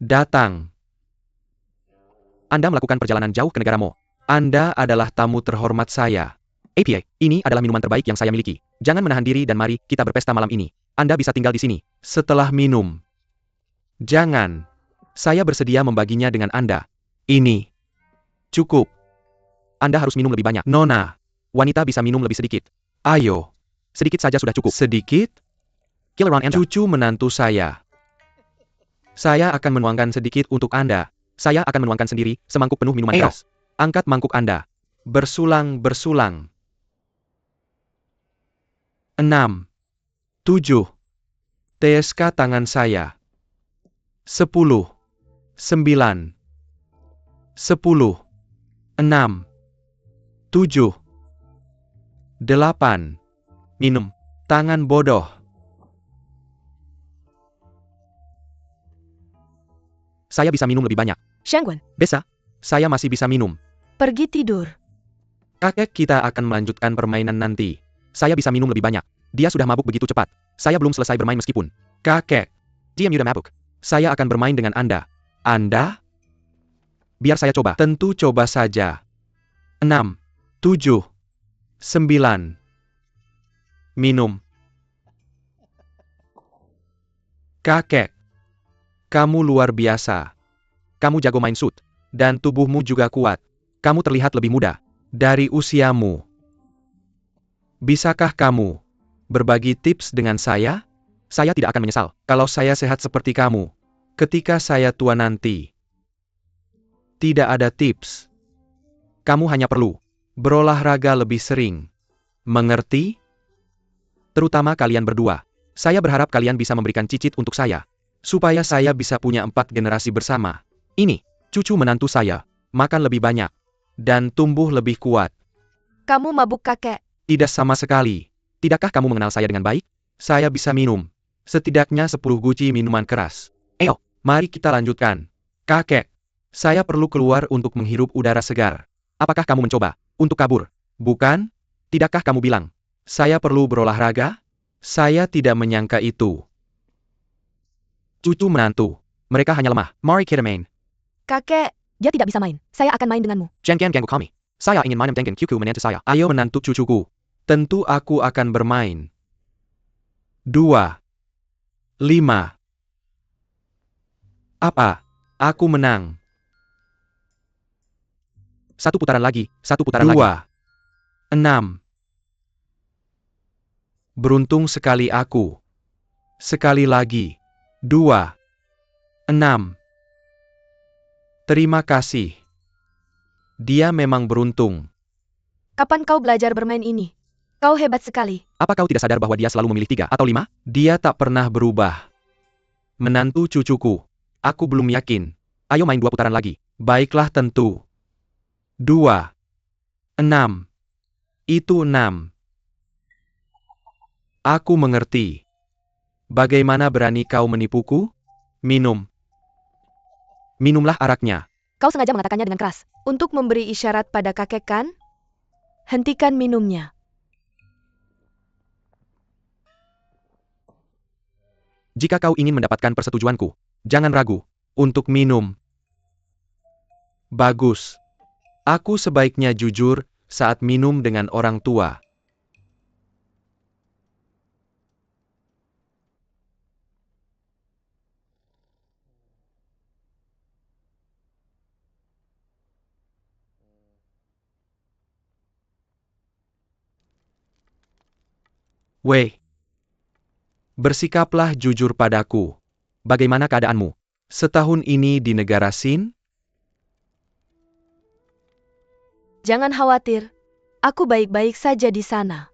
datang. Anda melakukan perjalanan jauh ke negara Mo. Anda adalah tamu terhormat saya. APA, ini adalah minuman terbaik yang saya miliki. Jangan menahan diri dan mari kita berpesta malam ini. Anda bisa tinggal di sini. Setelah minum. Jangan. Saya bersedia membaginya dengan Anda. Ini. Cukup. Anda harus minum lebih banyak. Nona. Wanita bisa minum lebih sedikit. Ayo. Sedikit saja sudah cukup. Sedikit? Kilaran Anda. Cucu menantu saya. Saya akan menuangkan sedikit untuk Anda. Saya akan menuangkan sendiri semangkuk penuh minuman keras. Angkat mangkuk Anda. Bersulang-bersulang. 6. 7. TSK tangan saya. 10. 9. 10. 6. 7. 8. Minum. Tangan bodoh. Saya bisa minum lebih banyak. Shangguan, Bisa. Saya masih bisa minum. pergi tidur. Kakek, kita akan melanjutkan permainan nanti. Saya bisa minum lebih banyak. Dia sudah mabuk begitu cepat. Saya belum selesai bermain meskipun. Kakek. Dia muda mabuk. Saya akan bermain dengan Anda. Anda? Biar saya coba. Tentu coba saja. 6. 7. 9. Minum. Kakek. Kamu luar biasa. Kamu jago main shoot. Dan tubuhmu juga kuat. Kamu terlihat lebih muda. Dari usiamu. Bisakah kamu berbagi tips dengan saya? Saya tidak akan menyesal kalau saya sehat seperti kamu. Ketika saya tua nanti. Tidak ada tips. Kamu hanya perlu berolahraga lebih sering. Mengerti? Terutama kalian berdua. Saya berharap kalian bisa memberikan cicit untuk saya. Supaya saya bisa punya 4 generasi bersama. Ini, cucu menantu saya. Makan lebih banyak. Dan tumbuh lebih kuat. Kamu mabuk, kakek. Tidak sama sekali. Tidakkah kamu mengenal saya dengan baik? Saya bisa minum. Setidaknya 10 guci minuman keras. Ayo, mari kita lanjutkan. Kakek. Saya perlu keluar untuk menghirup udara segar. Apakah kamu mencoba untuk kabur? Bukan? Tidakkah kamu bilang, saya perlu berolahraga? Saya tidak menyangka itu. Cucu menantu. Mereka hanya lemah. Mari kita main. Kakek, dia tidak bisa main. Saya akan main denganmu. Jangan ganggu kami. Saya ingin main dengan cucu menantu saya. Ayo menantu cucuku. Tentu aku akan bermain. 2. 5. Apa? Aku menang. 1 putaran lagi. 1 putaran lagi. 2. 6. Beruntung sekali aku. Sekali lagi. 2. 6. Terima kasih. Dia memang beruntung. Kapan kau belajar bermain ini? Kau hebat sekali. Apa kau tidak sadar bahwa dia selalu memilih 3 atau 5? Dia tak pernah berubah. Menantu cucuku. Aku belum yakin. Ayo main 2 putaran lagi. Baiklah tentu. 2. 6. Itu 6. Aku mengerti. Bagaimana berani kau menipuku? Minum. Minumlah araknya. Kau sengaja mengatakannya dengan keras. Untuk memberi isyarat pada kakek kan? Hentikan minumnya. Jika kau ingin mendapatkan persetujuanku, jangan ragu untuk minum. Bagus. Aku sebaiknya jujur saat minum dengan orang tua. Wei. Bersikaplah jujur padaku. Bagaimana keadaanmu setahun ini di negara Sin? Jangan khawatir. Aku baik-baik saja di sana.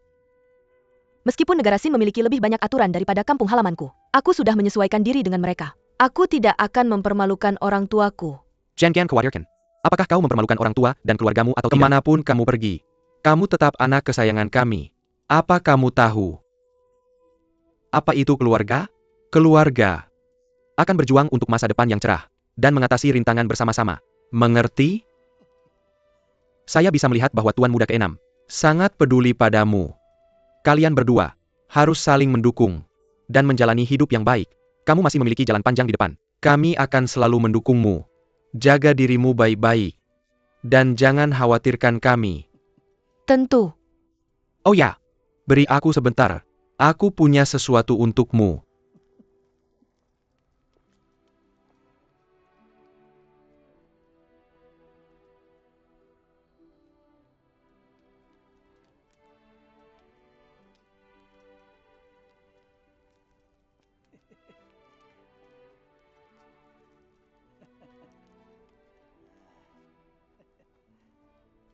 Meskipun negara Sin memiliki lebih banyak aturan daripada kampung halamanku, aku sudah menyesuaikan diri dengan mereka. Aku tidak akan mempermalukan orang tuaku. Jangan khawatirkan. Apakah kau mempermalukan orang tua dan keluargamu atau tidak? Kemanapun kamu pergi, kamu tetap anak kesayangan kami. Apa kamu tahu? Apa itu keluarga? Keluarga akan berjuang untuk masa depan yang cerah dan mengatasi rintangan bersama-sama. Mengerti? Saya bisa melihat bahwa Tuan Muda ke-6 sangat peduli padamu. Kalian berdua harus saling mendukung dan menjalani hidup yang baik. Kamu masih memiliki jalan panjang di depan. Kami akan selalu mendukungmu. Jaga dirimu baik-baik. Dan jangan khawatirkan kami. Tentu. Oh ya, beri aku sebentar. Aku punya sesuatu untukmu.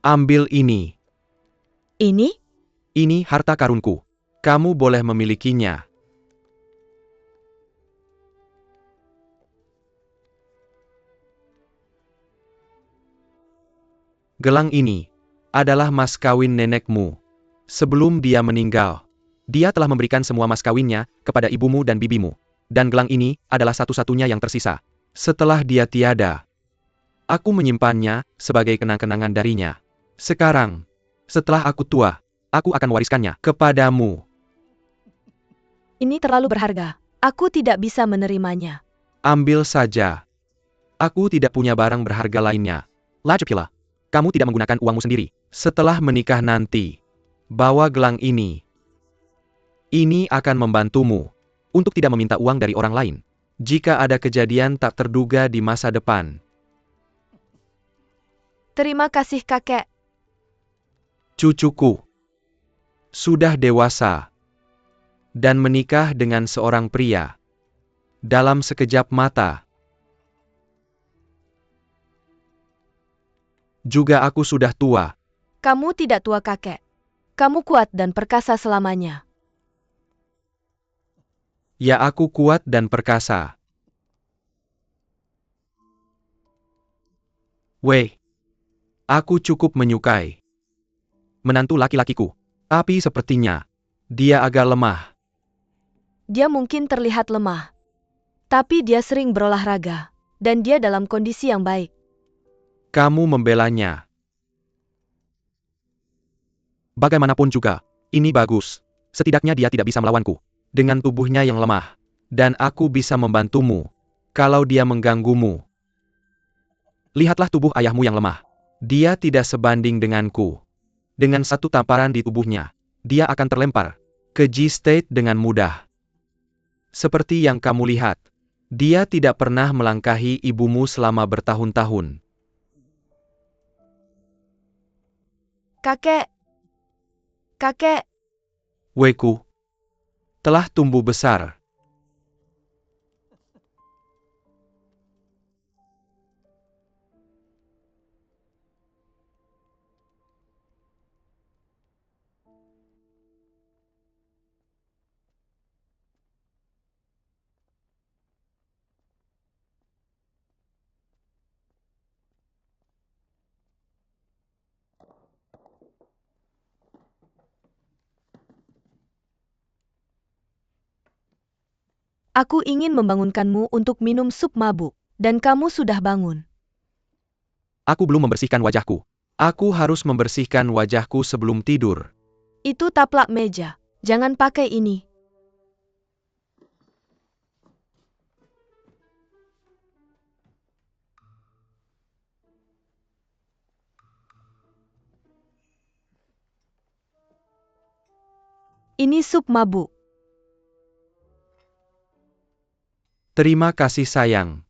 Ambil ini. Ini? Ini harta karunku. Kamu boleh memilikinya. Gelang ini adalah mas kawin nenekmu. Sebelum dia meninggal, dia telah memberikan semua mas kawinnya kepada ibumu dan bibimu. Dan gelang ini adalah satu-satunya yang tersisa. Setelah dia tiada, aku menyimpannya sebagai kenang-kenangan darinya. Sekarang, setelah aku tua, aku akan mewariskannya kepadamu. Ini terlalu berharga. Aku tidak bisa menerimanya. Ambil saja. Aku tidak punya barang berharga lainnya. Lachukila, kamu tidak menggunakan uangmu sendiri. Setelah menikah nanti, bawa gelang ini. Ini akan membantumu untuk tidak meminta uang dari orang lain. Jika ada kejadian tak terduga di masa depan. Terima kasih, kakek. Cucuku sudah dewasa dan menikah dengan seorang pria. Dalam sekejap mata. Juga aku sudah tua. Kamu tidak tua, kakek. Kamu kuat dan perkasa selamanya. Ya, aku kuat dan perkasa. Weh, aku cukup menyukai menantu laki-lakiku. Tapi sepertinya dia agak lemah. Dia mungkin terlihat lemah. Tapi dia sering berolahraga. Dan dia dalam kondisi yang baik. Kamu membelanya. Bagaimanapun juga, ini bagus. Setidaknya dia tidak bisa melawanku. Dengan tubuhnya yang lemah. Dan aku bisa membantumu. Kalau dia mengganggumu. Lihatlah tubuh ayahmu yang lemah. Dia tidak sebanding denganku. Dengan satu tamparan di tubuhnya, dia akan terlempar ke G-State dengan mudah. Seperti yang kamu lihat, dia tidak pernah melangkahi ibumu selama bertahun-tahun. Kakek. Kakek. Weku telah tumbuh besar. Aku ingin membangunkanmu untuk minum sup mabuk. Dan kamu sudah bangun. Aku belum membersihkan wajahku. Aku harus membersihkan wajahku sebelum tidur. Itu taplak meja. Jangan pakai ini. Ini sup mabuk. Terima kasih sayang.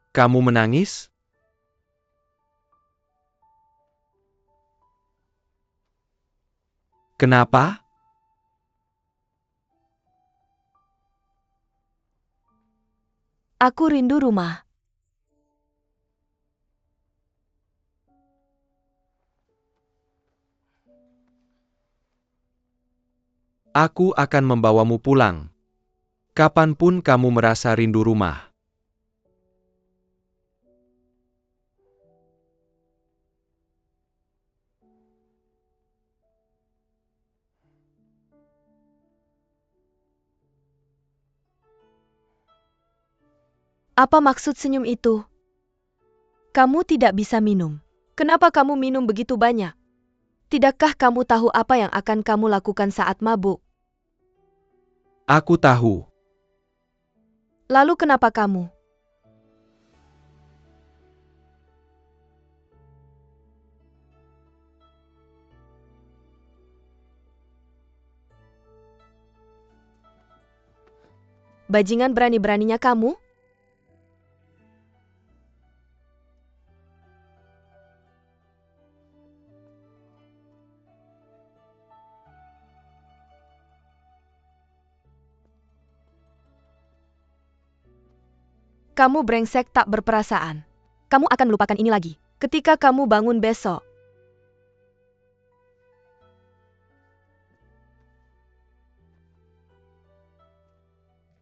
Kamu menangis? Kenapa? Aku rindu rumah. Aku akan membawamu pulang. Kapanpun kamu merasa rindu rumah. Apa maksud senyum itu? Kamu tidak bisa minum. Kenapa kamu minum begitu banyak? Tidakkah kamu tahu apa yang akan kamu lakukan saat mabuk? Aku tahu. Lalu kenapa kamu? Bajingan berani-beraninya kamu? Kamu brengsek tak berperasaan. Kamu akan melupakan ini lagi. Ketika kamu bangun besok.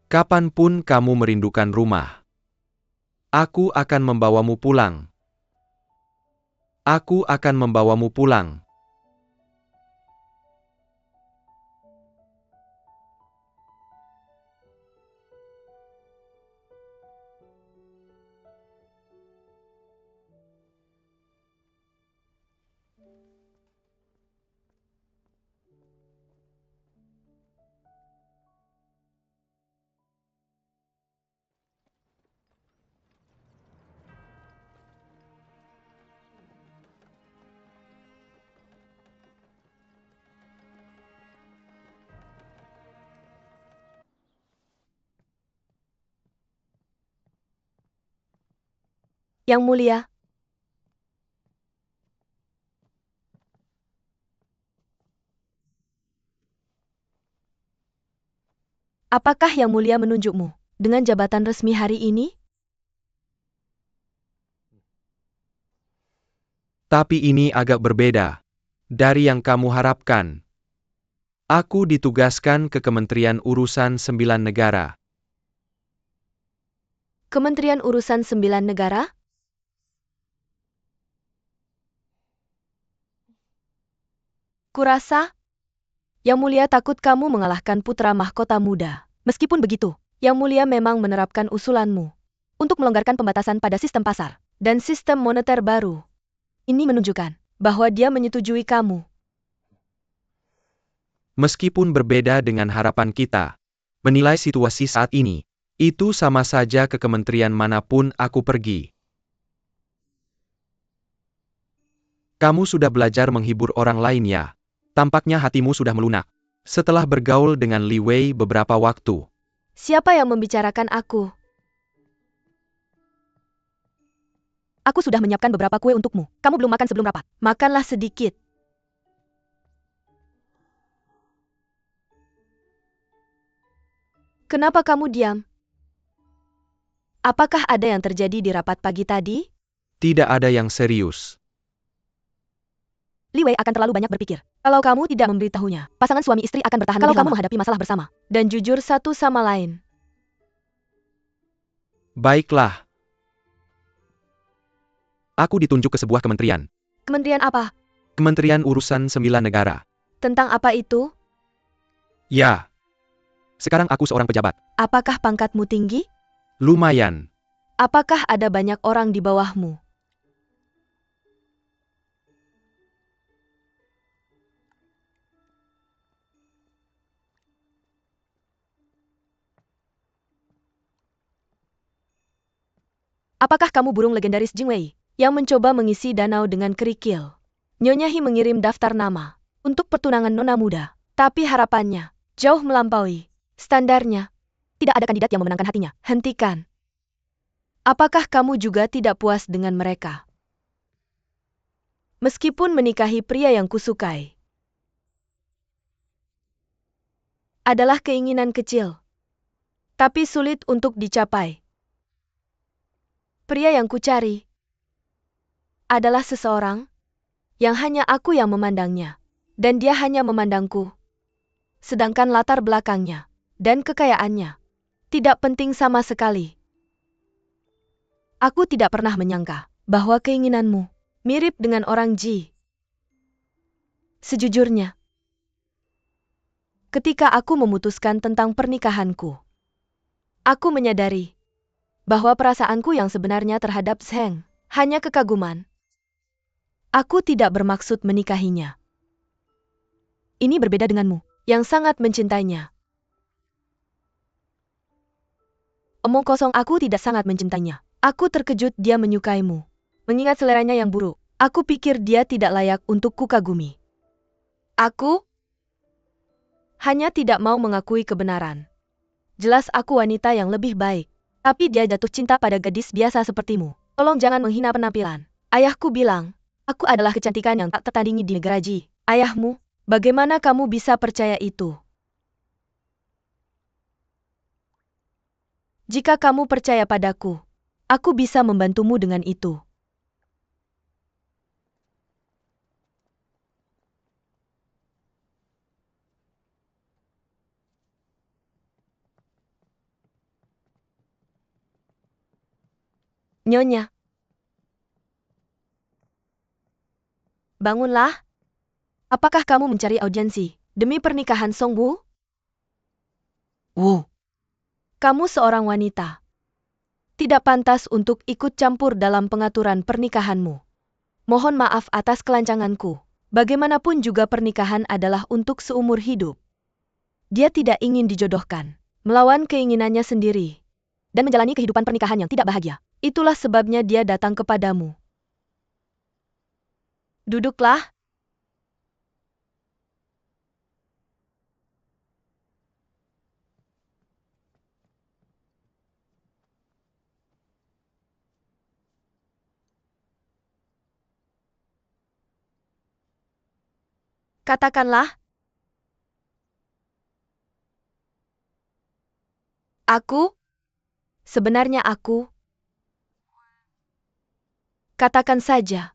Kapanpun kamu merindukan rumah. Aku akan membawamu pulang. Aku akan membawamu pulang. Yang mulia. Apakah yang mulia menunjukmu dengan jabatan resmi hari ini? Tapi ini agak berbeda dari yang kamu harapkan. Aku ditugaskan ke Kementerian Urusan 9 Negara. Kementerian Urusan 9 Negara? Kurasa, Yang Mulia takut kamu mengalahkan putra mahkota muda. Meskipun begitu, Yang Mulia memang menerapkan usulanmu untuk melonggarkan pembatasan pada sistem pasar dan sistem moneter baru. Ini menunjukkan bahwa dia menyetujui kamu. Meskipun berbeda dengan harapan kita, menilai situasi saat ini, itu sama saja ke kementerian manapun aku pergi. Kamu sudah belajar menghibur orang lain ya? Tampaknya hatimu sudah melunak. Setelah bergaul dengan Li Wei beberapa waktu. Siapa yang membicarakan aku? Aku sudah menyiapkan beberapa kue untukmu. Kamu belum makan sebelum rapat. Makanlah sedikit. Kenapa kamu diam? Apakah ada yang terjadi di rapat pagi tadi? Tidak ada yang serius. Li Wei akan terlalu banyak berpikir. Kalau kamu tidak memberitahunya, pasangan suami istri akan bertahan kalau kamu menghadapi masalah bersama. Dan jujur satu sama lain. Baiklah. Aku ditunjuk ke sebuah kementerian. Kementerian apa? Kementerian Urusan 9 Negara. Tentang apa itu? Ya. Sekarang aku seorang pejabat. Apakah pangkatmu tinggi? Lumayan. Apakah ada banyak orang di bawahmu? Apakah kamu burung legendaris Jingwei yang mencoba mengisi danau dengan kerikil? Nyonya He mengirim daftar nama untuk pertunangan nona muda, tapi harapannya jauh melampaui standarnya. Tidak ada kandidat yang memenangkan hatinya. Hentikan. Apakah kamu juga tidak puas dengan mereka? Meskipun menikahi pria yang kusukai adalah keinginan kecil, tapi sulit untuk dicapai. Pria yang kucari adalah seseorang yang hanya aku yang memandangnya, dan dia hanya memandangku. sedangkan latar belakangnya dan kekayaannya tidak penting sama sekali. Aku tidak pernah menyangka bahwa keinginanmu mirip dengan orang Ji. Sejujurnya, ketika aku memutuskan tentang pernikahanku, aku menyadari bahwa perasaanku yang sebenarnya terhadap Zheng hanya kekaguman. Aku tidak bermaksud menikahinya. Ini berbeda denganmu, yang sangat mencintainya. Omong kosong, aku tidak sangat mencintainya. Aku terkejut dia menyukaimu. Mengingat seleranya yang buruk, aku pikir dia tidak layak untuk kukagumi. Aku hanya tidak mau mengakui kebenaran. Jelas aku wanita yang lebih baik. Tapi dia jatuh cinta pada gadis biasa sepertimu. Tolong jangan menghina penampilan. Ayahku bilang, aku adalah kecantikan yang tak tertandingi di negara Ji. Ayahmu? Bagaimana kamu bisa percaya itu? Jika kamu percaya padaku, aku bisa membantumu dengan itu. Nyonya, bangunlah. Apakah kamu mencari audiensi demi pernikahan Songwu? Kamu seorang wanita. Tidak pantas untuk ikut campur dalam pengaturan pernikahanmu. Mohon maaf atas kelancanganku. Bagaimanapun juga pernikahan adalah untuk seumur hidup. Dia tidak ingin dijodohkan, melawan keinginannya sendiri, dan menjalani kehidupan pernikahan yang tidak bahagia. Itulah sebabnya dia datang kepadamu. Duduklah. Katakanlah. Aku? Sebenarnya aku. Katakan saja.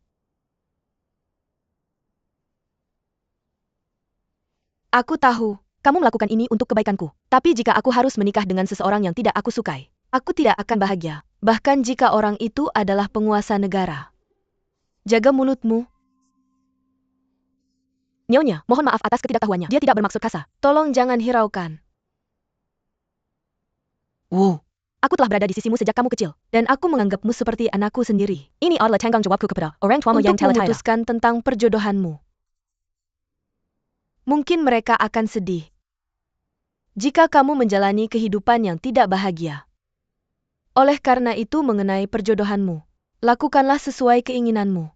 Aku tahu, kamu melakukan ini untuk kebaikanku. Tapi jika aku harus menikah dengan seseorang yang tidak aku sukai, aku tidak akan bahagia. Bahkan jika orang itu adalah penguasa negara. Jaga mulutmu. Nyonya, mohon maaf atas ketidaktahuannya. Dia tidak bermaksud kasar. Tolong jangan hiraukan. Aku telah berada di sisimu sejak kamu kecil, dan aku menganggapmu seperti anakku sendiri. Ini adalah tanggung jawabku kepada orang tuamu yang telah memutuskan tentang perjodohanmu. Mungkin mereka akan sedih jika kamu menjalani kehidupan yang tidak bahagia. Oleh karena itu mengenai perjodohanmu, lakukanlah sesuai keinginanmu.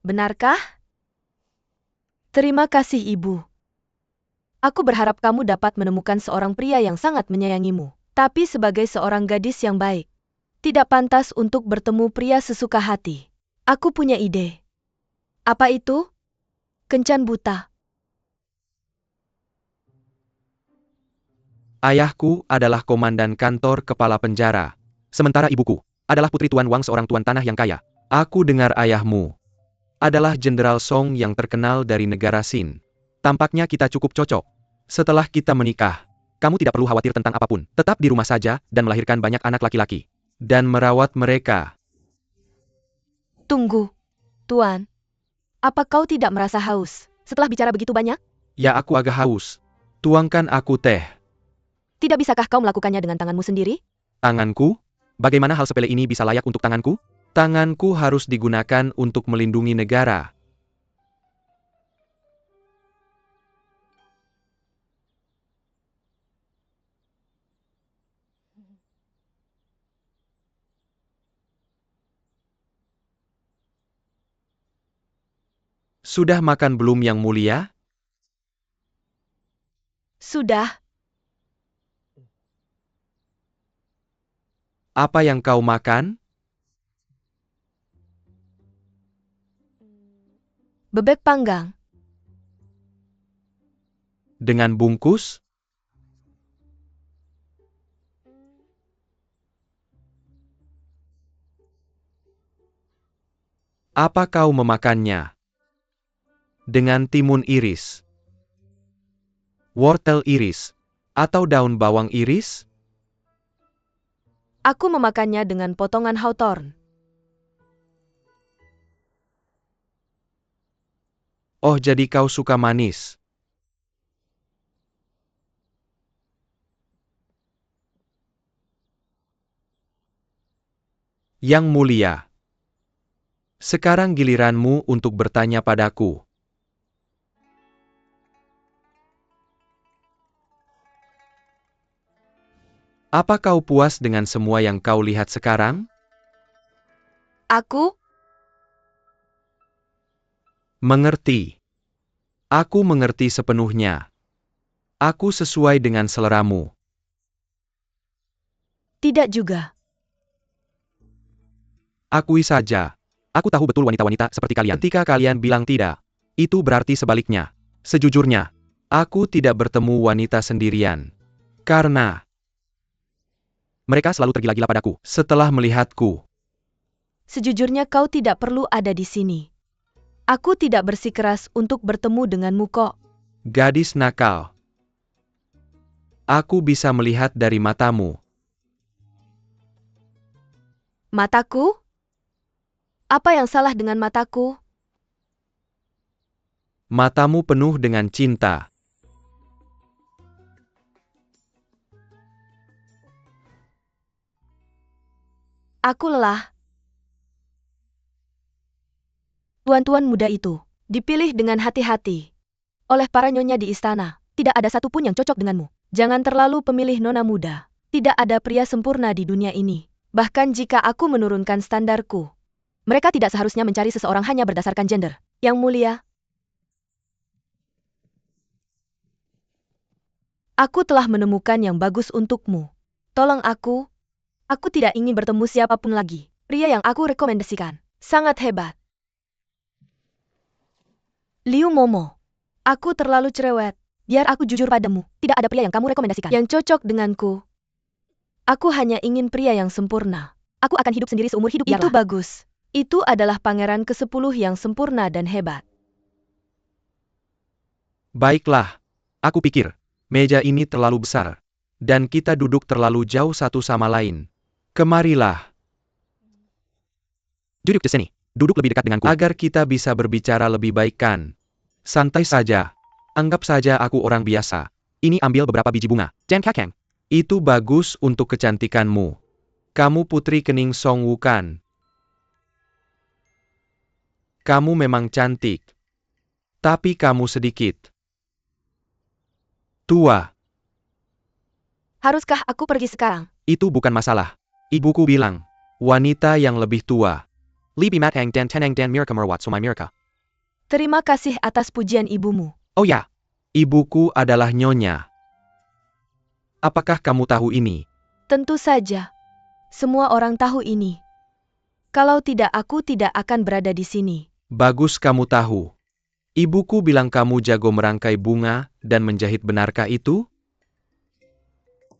Benarkah? Terima kasih ibu. Aku berharap kamu dapat menemukan seorang pria yang sangat menyayangimu. Tapi sebagai seorang gadis yang baik, tidak pantas untuk bertemu pria sesuka hati. Aku punya ide. Apa itu? Kencan buta. Ayahku adalah komandan kantor kepala penjara. Sementara ibuku adalah putri Tuan Wang, seorang tuan tanah yang kaya. Aku dengar ayahmu adalah Jenderal Song yang terkenal dari negara Xin. Tampaknya kita cukup cocok. Setelah kita menikah, kamu tidak perlu khawatir tentang apapun. Tetap di rumah saja dan melahirkan banyak anak laki-laki. Dan merawat mereka. Tunggu, Tuan. Apa kau tidak merasa haus setelah bicara begitu banyak? Ya, aku agak haus. Tuangkan aku teh. Tidak bisakah kau melakukannya dengan tanganmu sendiri? Tanganku? Bagaimana hal sepele ini bisa layak untuk tanganku? Tanganku harus digunakan untuk melindungi negara. Sudah makan belum yang mulia? Sudah. Apa yang kau makan? Bebek panggang. Dengan bungkus? Apa kau memakannya? Dengan timun iris? Wortel iris. Atau daun bawang iris? Aku memakannya dengan potongan hawthorn. Oh, jadi kau suka manis. Yang mulia. Sekarang giliranmu untuk bertanya padaku. Apa kau puas dengan semua yang kau lihat sekarang? Aku? Mengerti. Aku mengerti sepenuhnya. Aku sesuai dengan seleramu. Tidak juga. Akui saja. Aku tahu betul wanita-wanita seperti kalian. Ketika kalian bilang tidak, itu berarti sebaliknya. Sejujurnya, aku tidak bertemu wanita sendirian. Karena mereka selalu tergila-gila padaku setelah melihatku. Sejujurnya kau tidak perlu ada di sini. Aku tidak bersikeras untuk bertemu denganmu kok. Gadis nakal. Aku bisa melihat dari matamu. Mataku? Apa yang salah dengan mataku? Matamu penuh dengan cinta. Aku lelah. Tuan-tuan muda itu dipilih dengan hati-hati oleh para nyonya di istana. Tidak ada satupun yang cocok denganmu. Jangan terlalu pemilih nona muda. Tidak ada pria sempurna di dunia ini. Bahkan jika aku menurunkan standarku, mereka tidak seharusnya mencari seseorang hanya berdasarkan gender. Yang mulia, aku telah menemukan yang bagus untukmu. Tolong aku. Aku tidak ingin bertemu siapapun lagi. Pria yang aku rekomendasikan sangat hebat. Liu Momo. Aku terlalu cerewet. Biar aku jujur padamu, tidak ada pria yang kamu rekomendasikan yang cocok denganku. Aku hanya ingin pria yang sempurna. Aku akan hidup sendiri seumur hidup. Itu bagus. Itu adalah pangeran ke-10 yang sempurna dan hebat. Baiklah. Aku pikir, meja ini terlalu besar. Dan kita duduk terlalu jauh satu sama lain. Kemarilah. Duduk di sini. Duduk lebih dekat denganku. Agar kita bisa berbicara lebih baik kan. Santai saja. Anggap saja aku orang biasa. Ini ambil beberapa biji bunga. Jen Kakeng. Itu bagus untuk kecantikanmu. Kamu putri Kening Song Wukan. Kamu memang cantik. Tapi kamu sedikit tua. Haruskah aku pergi sekarang? Itu bukan masalah. Ibuku bilang, wanita yang lebih tua. Libi matang dan tenang dan mirka merwat sumai mirka. Terima kasih atas pujian ibumu. Oh ya, ibuku adalah nyonya. Apakah kamu tahu ini? Tentu saja. Semua orang tahu ini. Kalau tidak, aku tidak akan berada di sini. Bagus kamu tahu. Ibuku bilang kamu jago merangkai bunga dan menjahit, benarkah itu?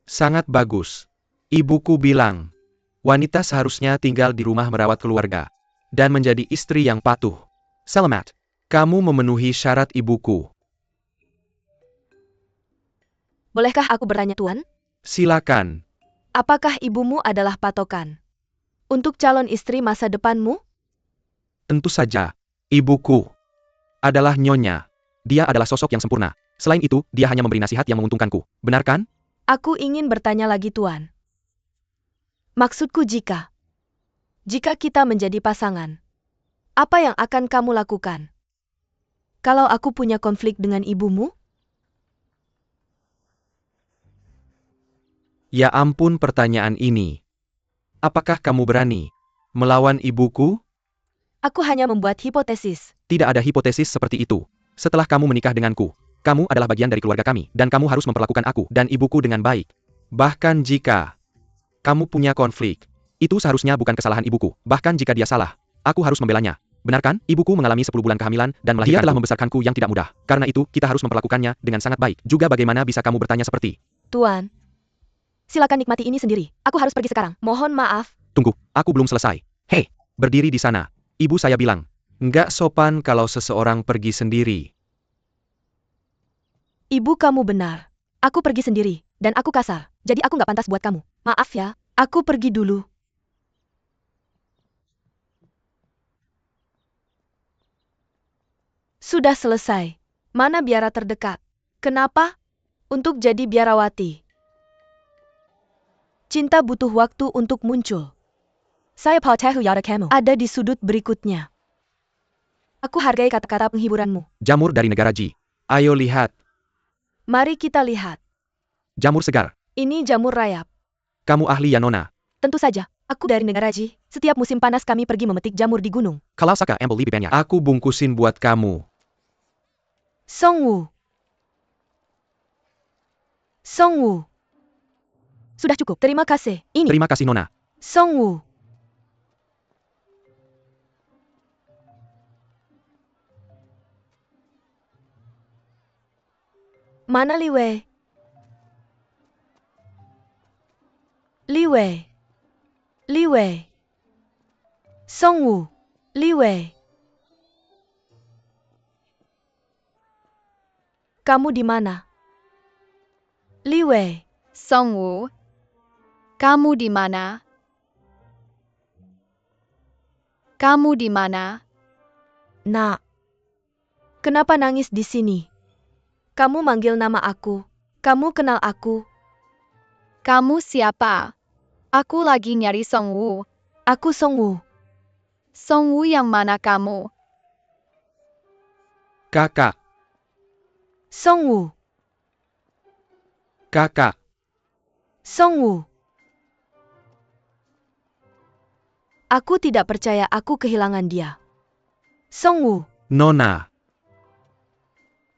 Sangat bagus. Ibuku bilang, wanita seharusnya tinggal di rumah merawat keluarga dan menjadi istri yang patuh. Selamat. Kamu memenuhi syarat ibuku. Bolehkah aku bertanya, Tuan? Silakan. Apakah ibumu adalah patokan untuk calon istri masa depanmu? Tentu saja. Ibuku adalah nyonya. Dia adalah sosok yang sempurna. Selain itu, dia hanya memberi nasihat yang menguntungkanku. Benar kan? Aku ingin bertanya lagi, Tuan. Maksudku jika kita menjadi pasangan, apa yang akan kamu lakukan? Kalau aku punya konflik dengan ibumu? Ya ampun pertanyaan ini. Apakah kamu berani melawan ibuku? Aku hanya membuat hipotesis. Tidak ada hipotesis seperti itu. Setelah kamu menikah denganku, kamu adalah bagian dari keluarga kami, dan kamu harus memperlakukan aku dan ibuku dengan baik. Bahkan jika kamu punya konflik, itu seharusnya bukan kesalahan ibuku. Bahkan jika dia salah, aku harus membelanya. Benar kan? Ibuku mengalami 10 bulan kehamilan dan melahirkanku. Dia telah membesarkanku yang tidak mudah. Karena itu, kita harus memperlakukannya dengan sangat baik. Juga bagaimana bisa kamu bertanya seperti, Tuan, silakan nikmati ini sendiri. Aku harus pergi sekarang. Mohon maaf. tunggu, aku belum selesai. Hei, berdiri di sana. Ibu saya bilang, nggak sopan kalau seseorang pergi sendiri. Ibu kamu benar. Aku pergi sendiri, dan aku kasar. Jadi aku nggak pantas buat kamu. Maaf ya, aku pergi dulu. Sudah selesai. Mana biara terdekat? Kenapa? Untuk jadi biarawati. Cinta butuh waktu untuk muncul. Saya tahu yara kamu ada di sudut berikutnya. Aku hargai kata-kata penghiburanmu. Jamur dari negara Ji. Ayo lihat. Mari kita lihat. Jamur segar. Ini jamur rayap. Kamu ahli ya, Nona? Tentu saja. Aku dari negara Ji. Setiap musim panas kami pergi memetik jamur di gunung. Kalau Saka ambil lebih banyak. Aku bungkusin buat kamu. Songwoo. Songwoo. Sudah cukup. Terima kasih. Ini. Terima kasih, Nona. Songwoo. Mana Li Wei? Li Wei. Li Wei. Songwoo. Li Wei. Kamu di mana? Li Wei. Songwoo, kamu di mana? Kamu di mana? Nak. Kenapa nangis di sini? Kamu manggil nama aku. Kamu kenal aku. Kamu siapa? Aku lagi nyari Songwoo. Aku Songwoo. Songwoo yang mana kamu? Kakak. Songwoo. Kakak. Songwoo. Aku tidak percaya aku kehilangan dia. Songwoo. Nona.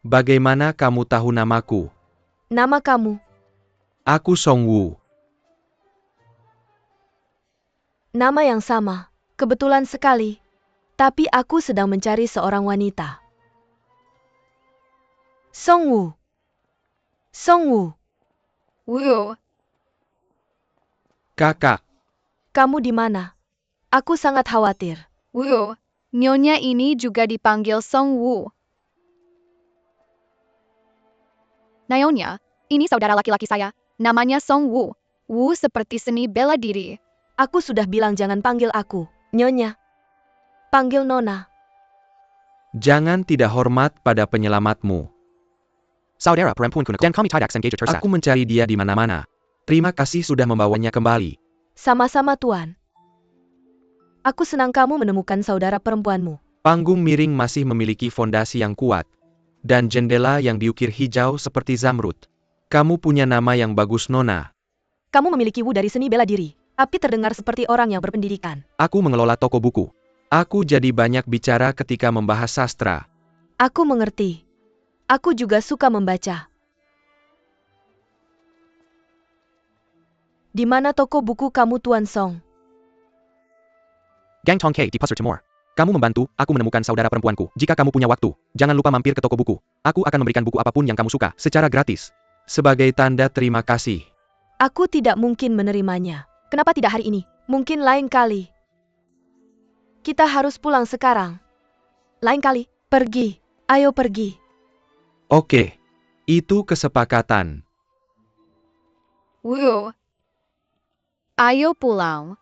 Bagaimana kamu tahu namaku? Nama kamu. Aku Songwoo. Nama yang sama. Kebetulan sekali. Tapi aku sedang mencari seorang wanita. Songwoo. Songwoo. Woo, Kakak. Kamu di mana? Aku sangat khawatir. woo. Nyonya ini juga dipanggil Songwoo. Nyonya, ini saudara laki-laki saya. Namanya Songwoo. Woo seperti seni bela diri. Aku sudah bilang jangan panggil aku Nyonya. Panggil Nona. Jangan tidak hormat pada penyelamatmu. Saudara perempuan kuno dan kami tidak sengaja tersesat. Aku mencari dia di mana-mana. Terima kasih sudah membawanya kembali. Sama-sama Tuan. Aku senang kamu menemukan saudara perempuanmu. Panggung miring masih memiliki fondasi yang kuat. Dan jendela yang diukir hijau seperti zamrud. Kamu punya nama yang bagus, Nona. Kamu memiliki Wu dari seni bela diri, tapi terdengar seperti orang yang berpendidikan. Aku mengelola toko buku. Aku jadi banyak bicara ketika membahas sastra. Aku mengerti. Aku juga suka membaca. Di mana toko buku kamu, Tuan Song? Gang Tong K di Pasar Timur. Kamu membantu aku menemukan saudara perempuanku. Jika kamu punya waktu, jangan lupa mampir ke toko buku. Aku akan memberikan buku apapun yang kamu suka, secara gratis. Sebagai tanda terima kasih. Aku tidak mungkin menerimanya. Kenapa tidak hari ini? Mungkin lain kali. Kita harus pulang sekarang. Lain kali. Pergi. Ayo pergi. Oke. Itu kesepakatan. Woo. Ayo pulang.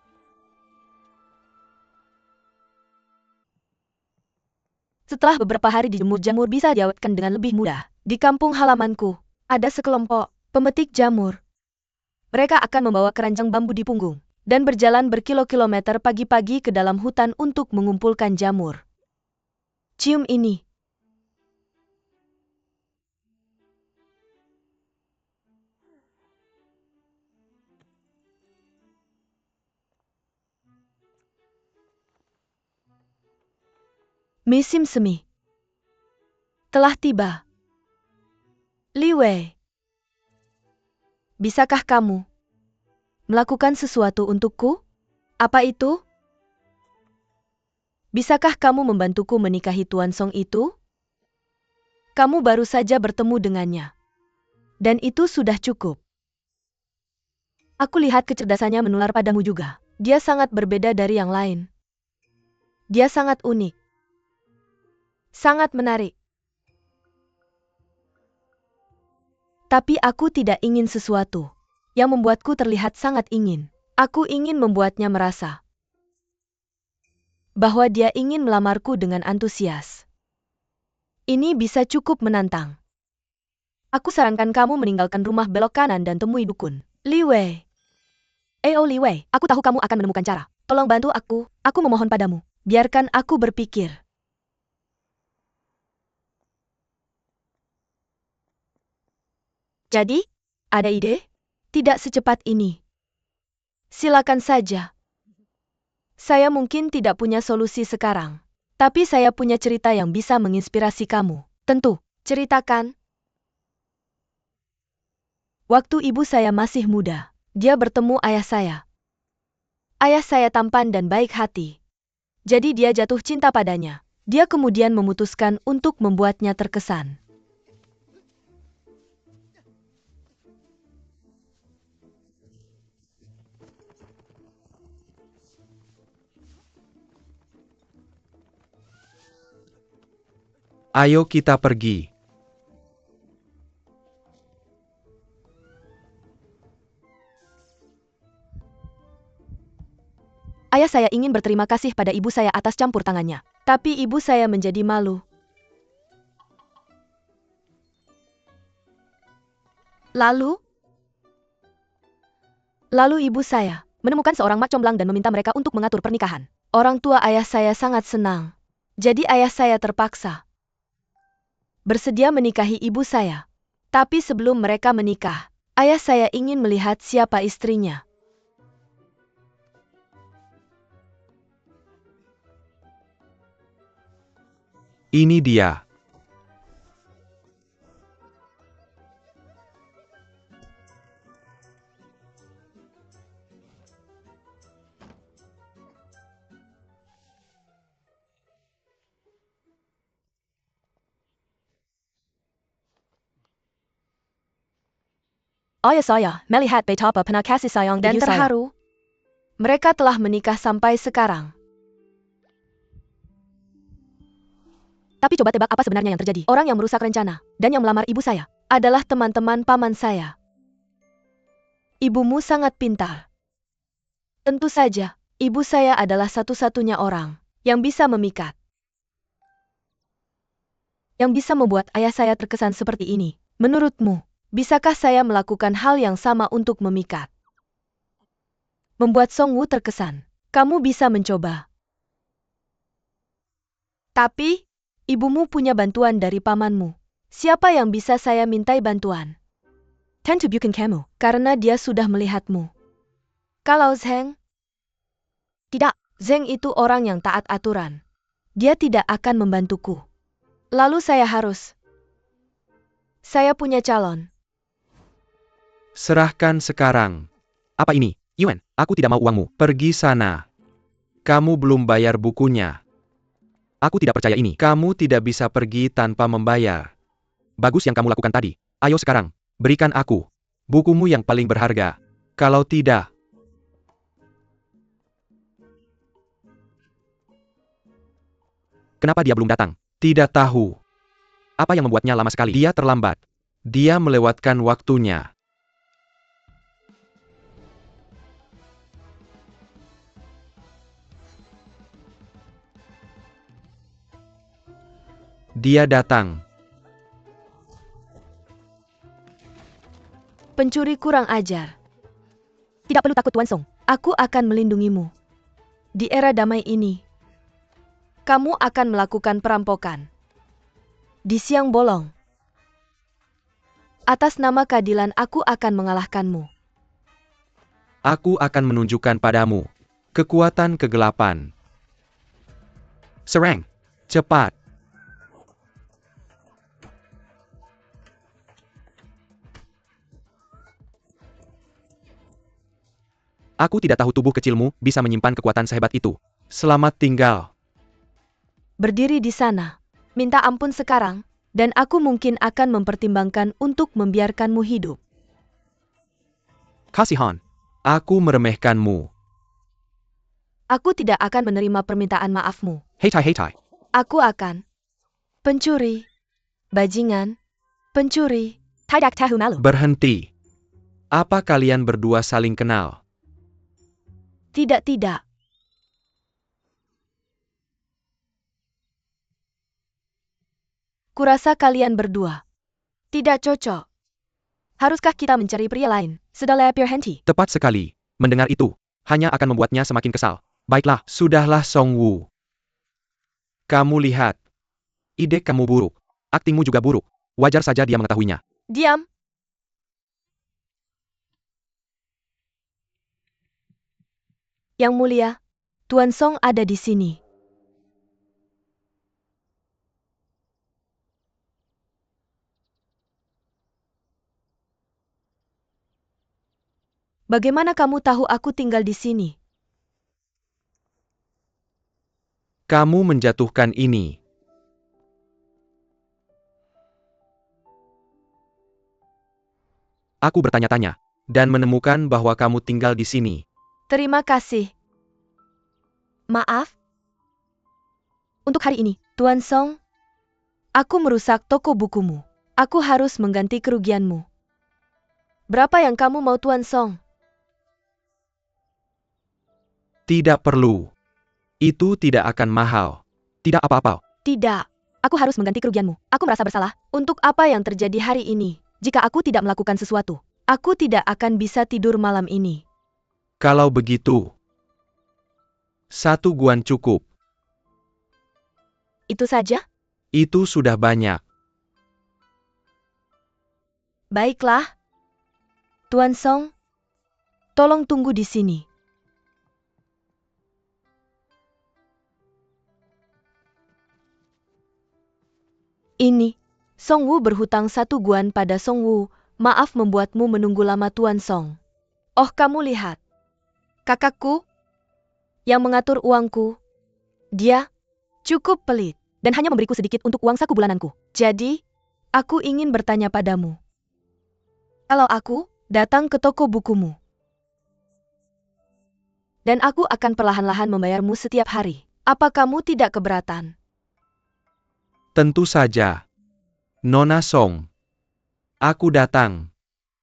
Setelah beberapa hari dijemur, jamur bisa diawetkan dengan lebih mudah. Di kampung halamanku, ada sekelompok pemetik jamur. Mereka akan membawa keranjang bambu di punggung dan berjalan berkilo-kilometer pagi-pagi ke dalam hutan untuk mengumpulkan jamur. Cium ini. Musim semi telah tiba. Li Wei, bisakah kamu melakukan sesuatu untukku? Apa itu? Bisakah kamu membantuku menikahi Tuan Song itu? Kamu baru saja bertemu dengannya. Dan itu sudah cukup. Aku lihat kecerdasannya menular padamu juga. Dia sangat berbeda dari yang lain. Dia sangat unik. Sangat menarik. Tapi aku tidak ingin sesuatu yang membuatku terlihat sangat ingin. Aku ingin membuatnya merasa bahwa dia ingin melamarku dengan antusias. Ini bisa cukup menantang. Aku sarankan kamu meninggalkan rumah belok kanan dan temui dukun. Li Wei. Li Wei, aku tahu kamu akan menemukan cara. Tolong bantu aku memohon padamu. Biarkan aku berpikir. Jadi, ada ide? Tidak secepat ini. Silakan saja. Saya mungkin tidak punya solusi sekarang. Tapi saya punya cerita yang bisa menginspirasi kamu. Tentu, ceritakan. Waktu ibu saya masih muda, dia bertemu ayah saya. Ayah saya tampan dan baik hati. Jadi dia jatuh cinta padanya. Dia kemudian memutuskan untuk membuatnya terkesan. Ayo kita pergi. Ayah saya ingin berterima kasih pada ibu saya atas campur tangannya. Tapi ibu saya menjadi malu. Lalu ibu saya menemukan seorang mak comblang dan meminta mereka untuk mengatur pernikahan. Orang tua ayah saya sangat senang. Jadi ayah saya terpaksa bersedia menikahi ibu saya. Tapi sebelum mereka menikah, ayah saya ingin melihat siapa istrinya. Ini dia. Ayah saya melihat betapa penuh kasih sayang dan terharu. Mereka telah menikah sampai sekarang. Tapi coba tebak apa sebenarnya yang terjadi. Orang yang merusak rencana dan yang melamar ibu saya adalah teman-teman paman saya. Ibumu sangat pintar. Tentu saja, ibu saya adalah satu-satunya orang yang bisa memikat. Yang bisa membuat ayah saya terkesan seperti ini. Menurutmu, bisakah saya melakukan hal yang sama untuk memikat? Membuat Song Wu terkesan. Kamu bisa mencoba. Tapi, ibumu punya bantuan dari pamanmu. Siapa yang bisa saya mintai bantuan? Tentu bukan kamu, karena dia sudah melihatmu. Kalau Zheng? Tidak, Zheng itu orang yang taat aturan. Dia tidak akan membantuku. Lalu saya harus. Saya punya calon. Serahkan sekarang. Apa ini? Yuan, aku tidak mau uangmu. Pergi sana. Kamu belum bayar bukunya. Aku tidak percaya ini. Kamu tidak bisa pergi tanpa membayar. Bagus yang kamu lakukan tadi. Ayo sekarang, berikan aku bukumu yang paling berharga. Kalau tidak... Kenapa dia belum datang? Tidak tahu. Apa yang membuatnya lama sekali? Dia terlambat. Dia melewatkan waktunya. Dia datang. Pencuri kurang ajar. Tidak perlu takut Tuan Song. Aku akan melindungimu. Di era damai ini, kamu akan melakukan perampokan. Di siang bolong. Atas nama keadilan aku akan mengalahkanmu. Aku akan menunjukkan padamu kekuatan kegelapan. Serang. Cepat. Aku tidak tahu tubuh kecilmu bisa menyimpan kekuatan sehebat itu. Selamat tinggal. Berdiri di sana. Minta ampun sekarang, dan aku mungkin akan mempertimbangkan untuk membiarkanmu hidup. Kasihan. Aku meremehkanmu. Aku tidak akan menerima permintaan maafmu. Heitai. Aku akan. Pencuri. Bajingan. Pencuri. Tidak tahu malu. Berhenti. Apa kalian berdua saling kenal? Tidak, tidak. Kurasa kalian berdua tidak cocok. Haruskah kita mencari pria lain? Sudah berhenti. Tepat sekali. Mendengar itu, hanya akan membuatnya semakin kesal. Baiklah, sudahlah Song Woo. Kamu lihat. Ide kamu buruk. Aktingmu juga buruk. Wajar saja dia mengetahuinya. Diam. Yang mulia, Tuan Song ada di sini. Bagaimana kamu tahu aku tinggal di sini? Kamu menjatuhkan ini. Aku bertanya-tanya, dan menemukan bahwa kamu tinggal di sini. Terima kasih. Maaf. Untuk hari ini, Tuan Song, aku merusak toko bukumu. Aku harus mengganti kerugianmu. Berapa yang kamu mau, Tuan Song? Tidak perlu. Itu tidak akan mahal. Tidak apa-apa. Tidak. Aku harus mengganti kerugianmu. Aku merasa bersalah. Untuk apa yang terjadi hari ini? Jika aku tidak melakukan sesuatu, aku tidak akan bisa tidur malam ini. Kalau begitu, 1 guan cukup. Itu saja? Itu sudah banyak. Baiklah. Tuan Song, tolong tunggu di sini. Ini, Song Woo berhutang 1 guan pada Song Woo. Maaf membuatmu menunggu lama, Tuan Song. Oh, kamu lihat. Kakakku, yang mengatur uangku, dia cukup pelit dan hanya memberiku sedikit untuk uang saku bulananku. Jadi, aku ingin bertanya padamu. Kalau aku datang ke toko bukumu, dan aku akan perlahan-lahan membayarmu setiap hari, apa kamu tidak keberatan? Tentu saja. Nona Song. Aku datang.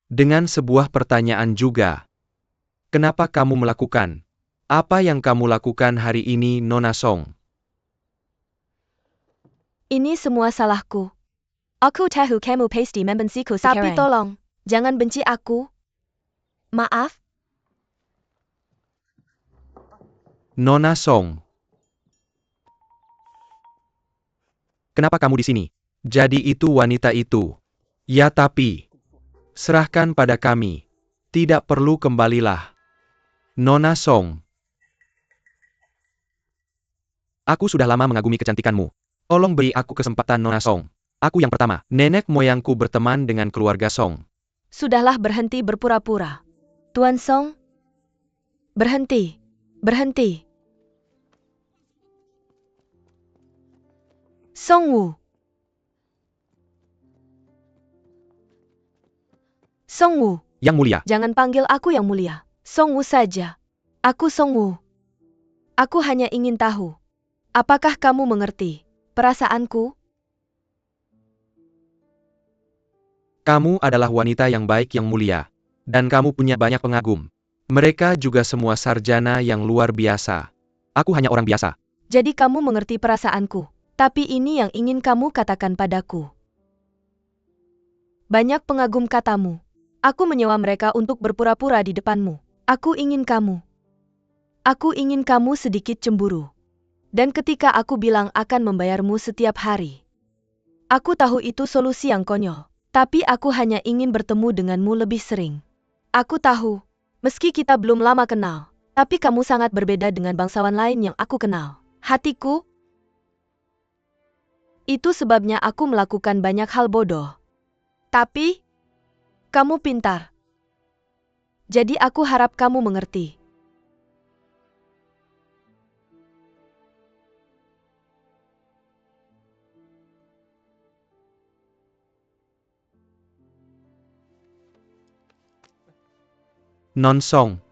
Dengan sebuah pertanyaan juga. Kenapa kamu melakukan? Apa yang kamu lakukan hari ini, Nona Song? Ini semua salahku. Aku tahu kamu pasti membenciku sekarang. Tapi tolong, jangan benci aku. Maaf. Nona Song. Kenapa kamu di sini? Jadi itu wanita itu. Ya tapi. Serahkan pada kami. Tidak perlu kembalilah. Nona Song. Aku sudah lama mengagumi kecantikanmu. Tolong beri aku kesempatan, Nona Song. Aku yang pertama. Nenek moyangku berteman dengan keluarga Song. Sudahlah, berhenti berpura-pura. Tuan Song, berhenti. Berhenti. Song Woo. Song Woo. Yang mulia. Jangan panggil aku yang mulia. Song Woo saja. Aku Song Woo. Aku hanya ingin tahu. Apakah kamu mengerti perasaanku? Kamu adalah wanita yang baik yang mulia. Dan kamu punya banyak pengagum. Mereka juga semua sarjana yang luar biasa. Aku hanya orang biasa. Jadi kamu mengerti perasaanku. Tapi ini yang ingin kamu katakan padaku. Banyak pengagum katamu. Aku menyewa mereka untuk berpura-pura di depanmu. Aku ingin kamu. Aku ingin kamu sedikit cemburu. Dan ketika aku bilang akan membayarmu setiap hari. Aku tahu itu solusi yang konyol. Tapi aku hanya ingin bertemu denganmu lebih sering. Aku tahu, meski kita belum lama kenal, tapi kamu sangat berbeda dengan bangsawan lain yang aku kenal. Hatiku, itu sebabnya aku melakukan banyak hal bodoh. Tapi, kamu pintar. Jadi aku harap kamu mengerti. Non Song.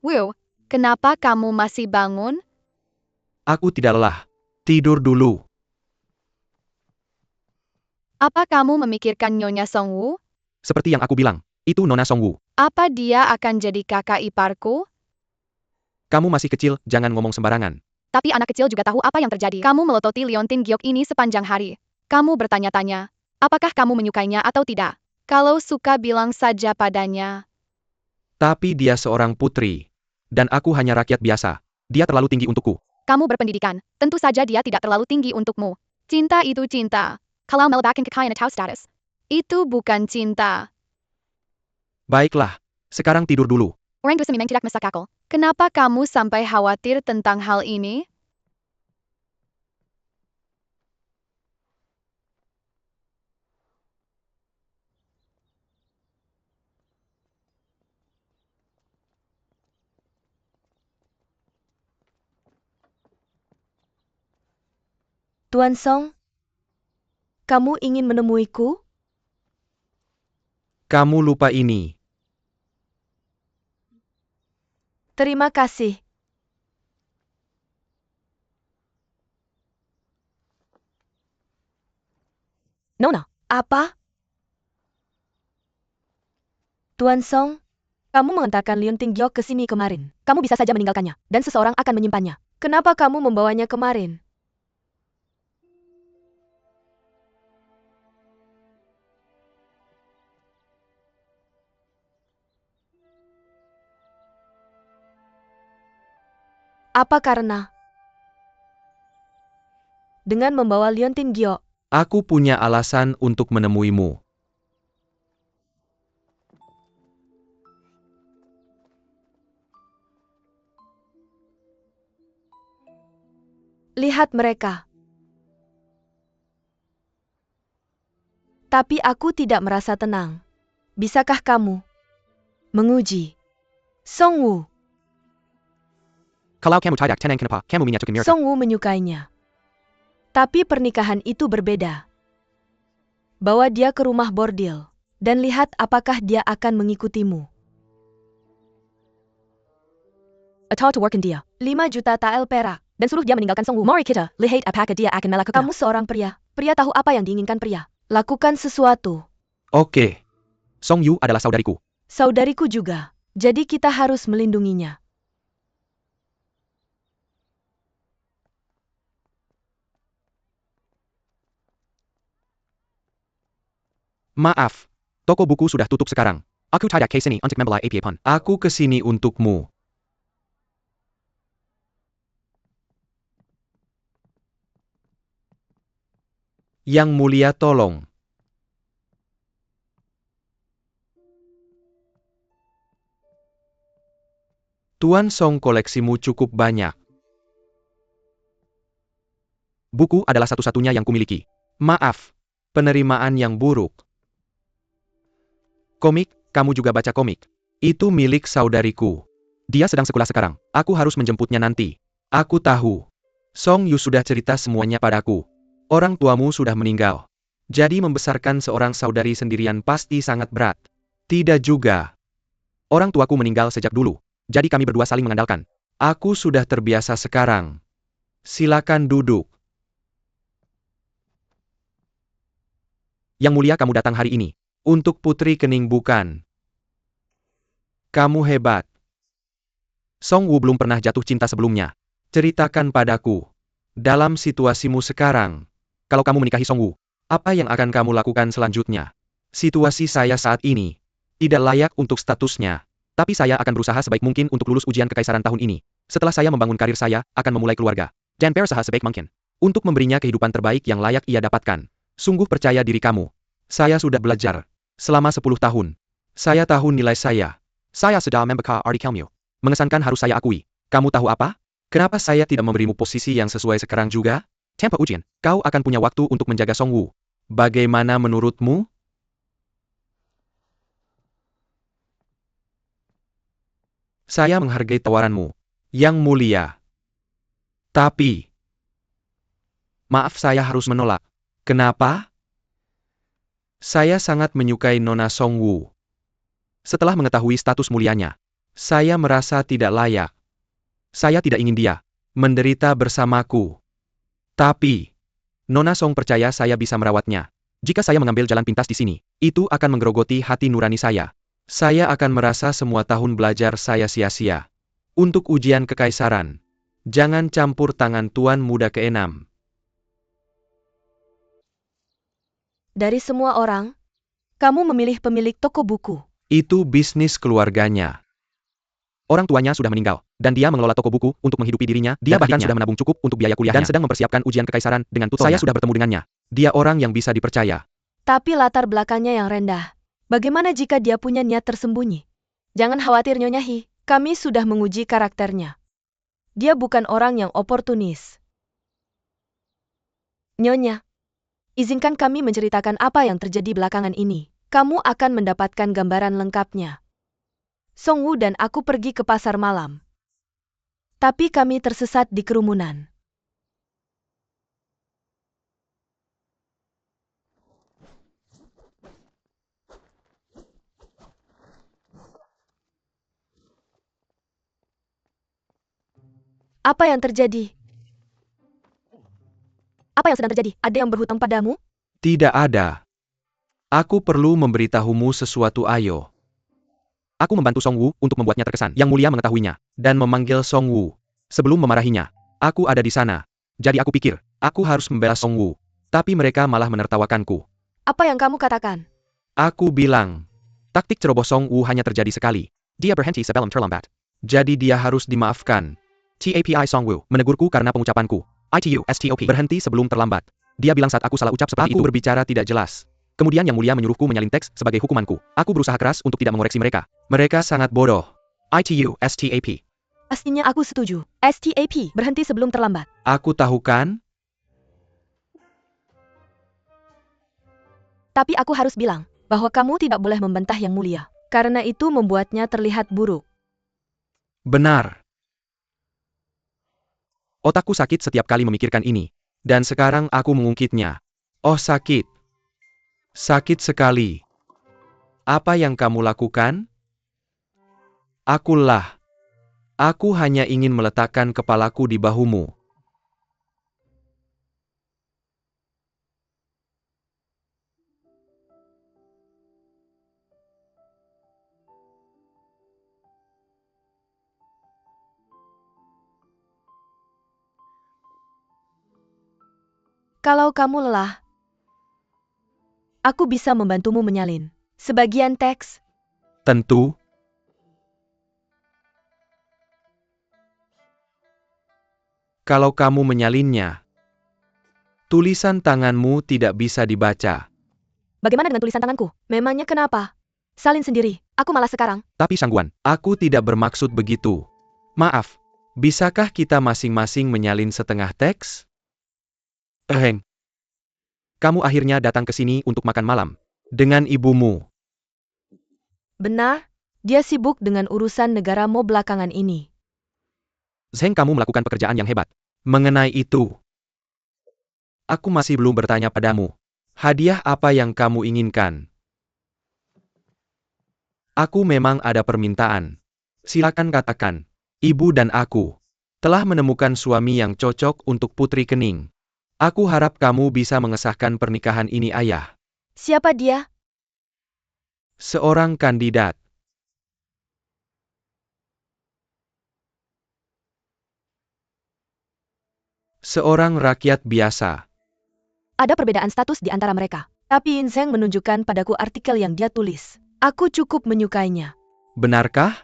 Wu, kenapa kamu masih bangun? Aku tidak lelah. Tidur dulu. Apa kamu memikirkan Nyonya Song Wu? Seperti yang aku bilang, itu Nona Songwu. Apa dia akan jadi kakak iparku? Kamu masih kecil, jangan ngomong sembarangan. Tapi anak kecil juga tahu apa yang terjadi. Kamu melototi Liontin Giok ini sepanjang hari. Kamu bertanya-tanya, apakah kamu menyukainya atau tidak? Kalau suka bilang saja padanya. Tapi dia seorang putri. Dan aku hanya rakyat biasa. Dia terlalu tinggi untukku. Kamu berpendidikan, tentu saja dia tidak terlalu tinggi untukmu. Cinta itu cinta. Kalau melebakan kekayaan atau status. Itu bukan cinta. Baiklah, sekarang tidur dulu. Orang dosa memang tidak masuk akal. Kenapa kamu sampai khawatir tentang hal ini? Tuan Song, kamu ingin menemuiku? Kamu lupa ini. Terima kasih. Nona, apa? Tuan Song, kamu mengantarkan Liontin Giok ke sini kemarin. Kamu bisa saja meninggalkannya, dan seseorang akan menyimpannya. Kenapa kamu membawanya kemarin? Apa karena? Dengan membawa Liontin Giok, Aku punya alasan untuk menemuimu. lihat mereka. Tapi aku tidak merasa tenang. Bisakah kamu menguji Song Wu? Kalau kamu tidak tenang kenapa kamu menyatukan mereka? Song Wu menyukainya. Tapi pernikahan itu berbeda. Bawa dia ke rumah bordil, dan lihat apakah dia akan mengikutimu. Atau tawarkan dia 5 juta tael perak, dan suruh dia meninggalkan Song Wu. Mari kita lihat apakah dia akan melakukan. Kamu seorang pria. Pria tahu apa yang diinginkan pria. Lakukan sesuatu. Oke. Song Yu adalah saudariku. Saudariku juga. Jadi kita harus melindunginya. Maaf, toko buku sudah tutup sekarang. Aku tidak ke sini untuk membeli apapun. Aku ke sini untukmu. Yang mulia tolong. Tuan Song, koleksimu cukup banyak. Buku adalah satu-satunya yang kumiliki. Maaf, penerimaan yang buruk. Komik, kamu juga baca komik. Itu milik saudariku. Dia sedang sekolah sekarang. Aku harus menjemputnya nanti. Aku tahu. Song Yu sudah cerita semuanya padaku. Orang tuamu sudah meninggal. Jadi membesarkan seorang saudari sendirian pasti sangat berat. Tidak juga. Orang tuaku meninggal sejak dulu. Jadi kami berdua saling mengandalkan. Aku sudah terbiasa sekarang. Silakan duduk. Yang mulia, kamu datang hari ini. Untuk Putri Kening bukan? Kamu hebat. Song Wu belum pernah jatuh cinta sebelumnya. Ceritakan padaku. Dalam situasimu sekarang, kalau kamu menikahi Song Wu, apa yang akan kamu lakukan selanjutnya? Situasi saya saat ini tidak layak untuk statusnya. Tapi saya akan berusaha sebaik mungkin untuk lulus ujian kekaisaran tahun ini. Setelah saya membangun karir saya, akan memulai keluarga. Dan berusaha sebaik mungkin untuk memberinya kehidupan terbaik yang layak ia dapatkan. Sungguh percaya diri kamu. Saya sudah belajar selama 10 tahun. Saya tahu nilai saya. Saya sudah membekal arti ilmu. Mengesankan harus saya akui. Kamu tahu apa? Kenapa saya tidak memberimu posisi yang sesuai sekarang juga? Tanpa ujian, kau akan punya waktu untuk menjaga Song Wu. Bagaimana menurutmu? Saya menghargai tawaranmu, Yang Mulia. Tapi, maaf, saya harus menolak. Kenapa? Saya sangat menyukai Nona Song Wu. Setelah mengetahui status mulianya, Saya merasa tidak layak. Saya tidak ingin dia menderita bersamaku. Tapi, Nona Song percaya saya bisa merawatnya. Jika saya mengambil jalan pintas di sini, itu akan menggerogoti hati nurani saya. Saya akan merasa semua tahun belajar saya sia-sia. Untuk ujian kekaisaran, jangan campur tangan Tuan Muda ke-6. Dari semua orang, kamu memilih pemilik toko buku. Itu bisnis keluarganya. Orang tuanya sudah meninggal, dan dia mengelola toko buku untuk menghidupi dirinya. Dia bahkan sudah menabung cukup untuk biaya kuliahnya dan sedang mempersiapkan ujian kekaisaran dengan tutornya. Saya sudah bertemu dengannya. Dia orang yang bisa dipercaya. Tapi latar belakangnya yang rendah. Bagaimana jika dia punya niat tersembunyi? Jangan khawatir Nyonya Hi, kami sudah menguji karakternya. Dia bukan orang yang oportunis. Nyonya, izinkan kami menceritakan apa yang terjadi belakangan ini. Kamu akan mendapatkan gambaran lengkapnya. Song Woo dan aku pergi ke pasar malam. Tapi kami tersesat di kerumunan. Apa yang terjadi? Apa yang sedang terjadi? Ada yang berhutang padamu? Tidak ada. Aku perlu memberitahumu sesuatu, ayo. Aku membantu Song Woo untuk membuatnya terkesan. Yang mulia mengetahuinya, dan memanggil Song Woo. Sebelum memarahinya, aku ada di sana. Jadi aku pikir, aku harus membela Song Woo. Tapi mereka malah menertawakanku. Apa yang kamu katakan? Aku bilang, taktik ceroboh Song Woo hanya terjadi sekali. Dia berhenti sebelum terlambat. Jadi dia harus dimaafkan. TAPI Song Woo menegurku karena pengucapanku. STOP berhenti sebelum terlambat. Dia bilang saat aku salah ucap seperti itu. Aku berbicara tidak jelas. Kemudian Yang Mulia menyuruhku menyalin teks sebagai hukumanku. Aku berusaha keras untuk tidak mengoreksi mereka. Mereka sangat bodoh. STAP. Pastinya aku setuju. STAP berhenti sebelum terlambat. Aku tahu kan? Tapi aku harus bilang bahwa kamu tidak boleh membantah Yang Mulia. Karena itu membuatnya terlihat buruk. Benar. Otakku sakit setiap kali memikirkan ini. Dan sekarang aku mengungkitnya. Oh sakit. Sakit sekali. Apa yang kamu lakukan? Akulah. Aku hanya ingin meletakkan kepalaku di bahumu. Kalau kamu lelah, aku bisa membantumu menyalin sebagian teks. Tentu. Kalau kamu menyalinnya, tulisan tanganmu tidak bisa dibaca. Bagaimana dengan tulisan tanganku? Memangnya kenapa? Salin sendiri, aku malas sekarang. Tapi Shangguan, aku tidak bermaksud begitu. Maaf, bisakah kita masing-masing menyalin setengah teks? Kamu akhirnya datang ke sini untuk makan malam dengan ibumu. Benar, dia sibuk dengan urusan negara Mo belakangan ini. Zheng, kamu melakukan pekerjaan yang hebat. Mengenai itu, aku masih belum bertanya padamu. Hadiah apa yang kamu inginkan? Aku memang ada permintaan. Silakan katakan. Ibu dan aku telah menemukan suami yang cocok untuk Putri Kening. Aku harap kamu bisa mengesahkan pernikahan ini, Ayah. Siapa dia? Seorang kandidat. Seorang rakyat biasa. Ada perbedaan status di antara mereka. Tapi In Zheng menunjukkan padaku artikel yang dia tulis. Aku cukup menyukainya. Benarkah?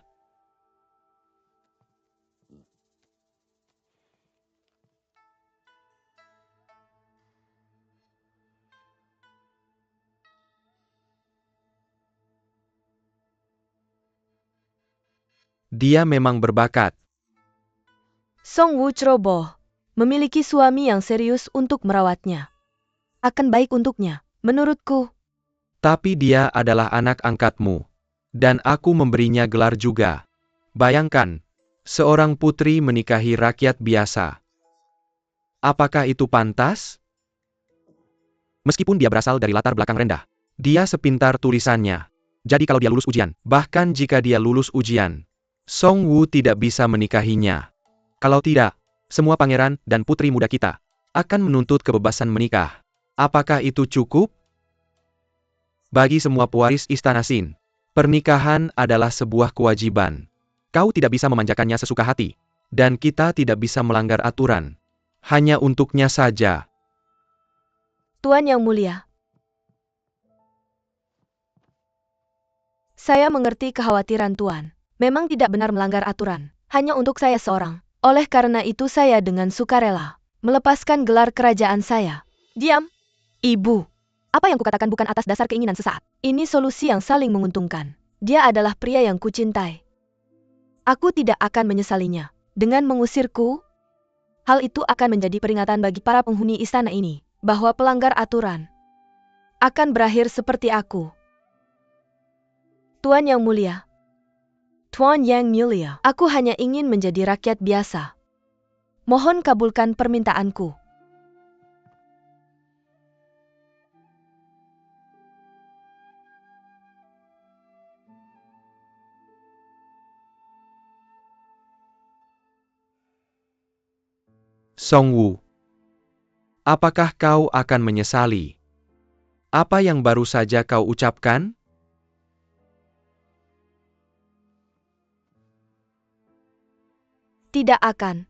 Dia memang berbakat. Song Woo ceroboh, memiliki suami yang serius untuk merawatnya. Akan baik untuknya, menurutku. Tapi dia adalah anak angkatmu. Dan aku memberinya gelar juga. Bayangkan, seorang putri menikahi rakyat biasa. Apakah itu pantas? Meskipun dia berasal dari latar belakang rendah, dia sepintar tulisannya. Jadi kalau dia lulus ujian, bahkan jika dia lulus ujian, Song Wu tidak bisa menikahinya. Kalau tidak, semua pangeran dan putri muda kita akan menuntut kebebasan menikah. Apakah itu cukup? Bagi semua pewaris Istana Xin, pernikahan adalah sebuah kewajiban. Kau tidak bisa memanjakannya sesuka hati. Dan kita tidak bisa melanggar aturan. Hanya untuknya saja. Tuan Yang Mulia. Saya mengerti kekhawatiran Tuan. Memang tidak benar melanggar aturan. Hanya untuk saya seorang. Oleh karena itu saya dengan sukarela melepaskan gelar kerajaan saya. Diam. Ibu. Apa yang kukatakan bukan atas dasar keinginan sesaat. Ini solusi yang saling menguntungkan. Dia adalah pria yang kucintai. Aku tidak akan menyesalinya. Dengan mengusirku, hal itu akan menjadi peringatan bagi para penghuni istana ini, bahwa pelanggar aturan akan berakhir seperti aku. Tuan Yang Mulia. Tuan Yang Mulia, aku hanya ingin menjadi rakyat biasa. Mohon kabulkan permintaanku. Song Wu. Apakah kau akan menyesali? Apa yang baru saja kau ucapkan? Tidak akan.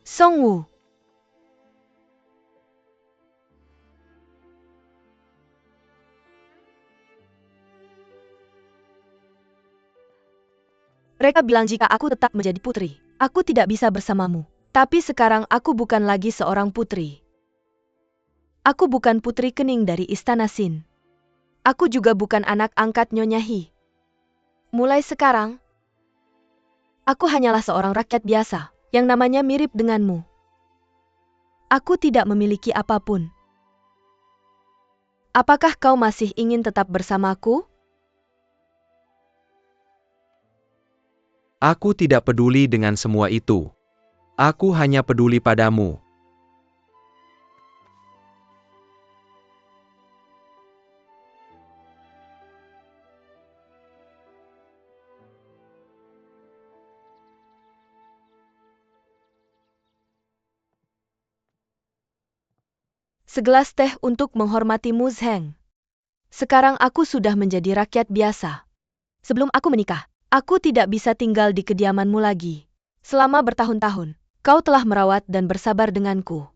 Song Wu. Mereka bilang jika aku tetap menjadi putri, aku tidak bisa bersamamu. Tapi sekarang aku bukan lagi seorang putri. Aku bukan putri kening dari Istana Xin. Aku juga bukan anak angkat Nyonya He. Mulai sekarang, aku hanyalah seorang rakyat biasa, yang namanya mirip denganmu. Aku tidak memiliki apapun. Apakah kau masih ingin tetap bersamaku? Aku tidak peduli dengan semua itu. Aku hanya peduli padamu. Segelas teh untuk menghormati Mu Zheng. Sekarang aku sudah menjadi rakyat biasa. Sebelum aku menikah, aku tidak bisa tinggal di kediamanmu lagi. Selama bertahun-tahun, kau telah merawat dan bersabar denganku.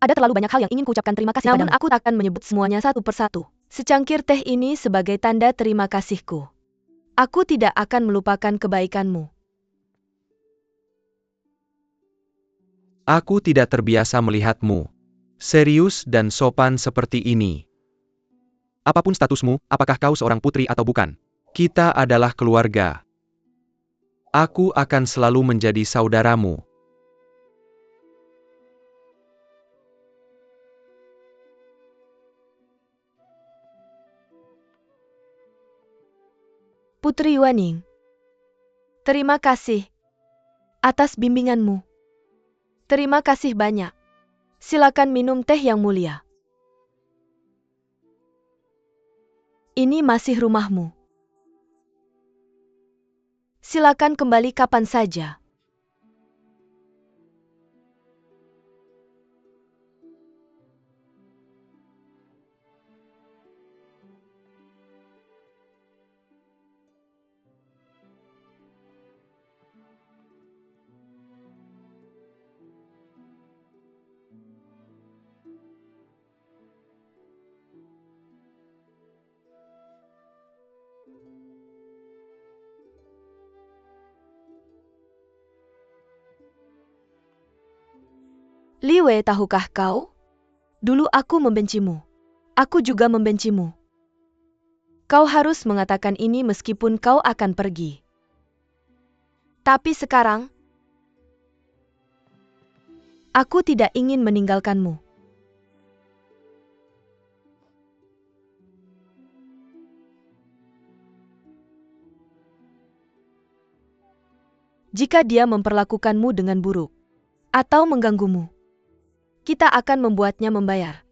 Ada terlalu banyak hal yang ingin kuucapkan terima kasih padamu. Namun aku akan menyebut semuanya satu persatu. Secangkir teh ini sebagai tanda terima kasihku. Aku tidak akan melupakan kebaikanmu. Aku tidak terbiasa melihatmu serius dan sopan seperti ini. Apapun statusmu, apakah kau seorang putri atau bukan, kita adalah keluarga. Aku akan selalu menjadi saudaramu. Putri Yuaning, terima kasih atas bimbinganmu. Terima kasih banyak. Silakan minum teh yang mulia. Ini masih rumahmu. Silakan kembali kapan saja. Li Wei, tahukah kau? Dulu aku membencimu. Aku juga membencimu. Kau harus mengatakan ini meskipun kau akan pergi. Tapi sekarang, aku tidak ingin meninggalkanmu. Jika dia memperlakukanmu dengan buruk atau mengganggumu, kita akan membuatnya membayar.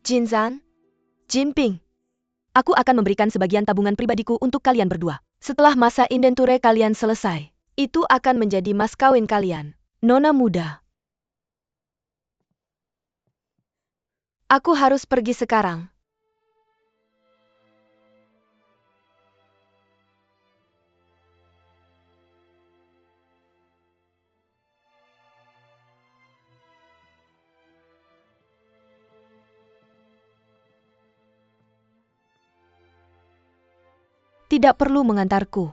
Jinzan, Jinping, aku akan memberikan sebagian tabungan pribadiku untuk kalian berdua. Setelah masa indenture kalian selesai, itu akan menjadi mas kawin kalian, nona muda. Aku harus pergi sekarang. Tidak perlu mengantarku.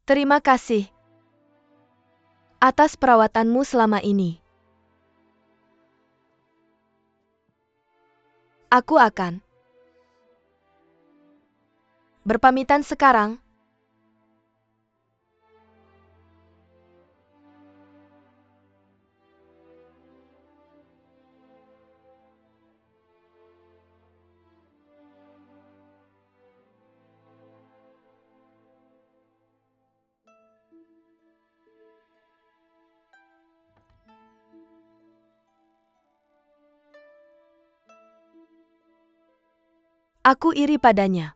Terima kasih atas perawatanmu selama ini. Aku akan berpamitan sekarang. Aku iri padanya.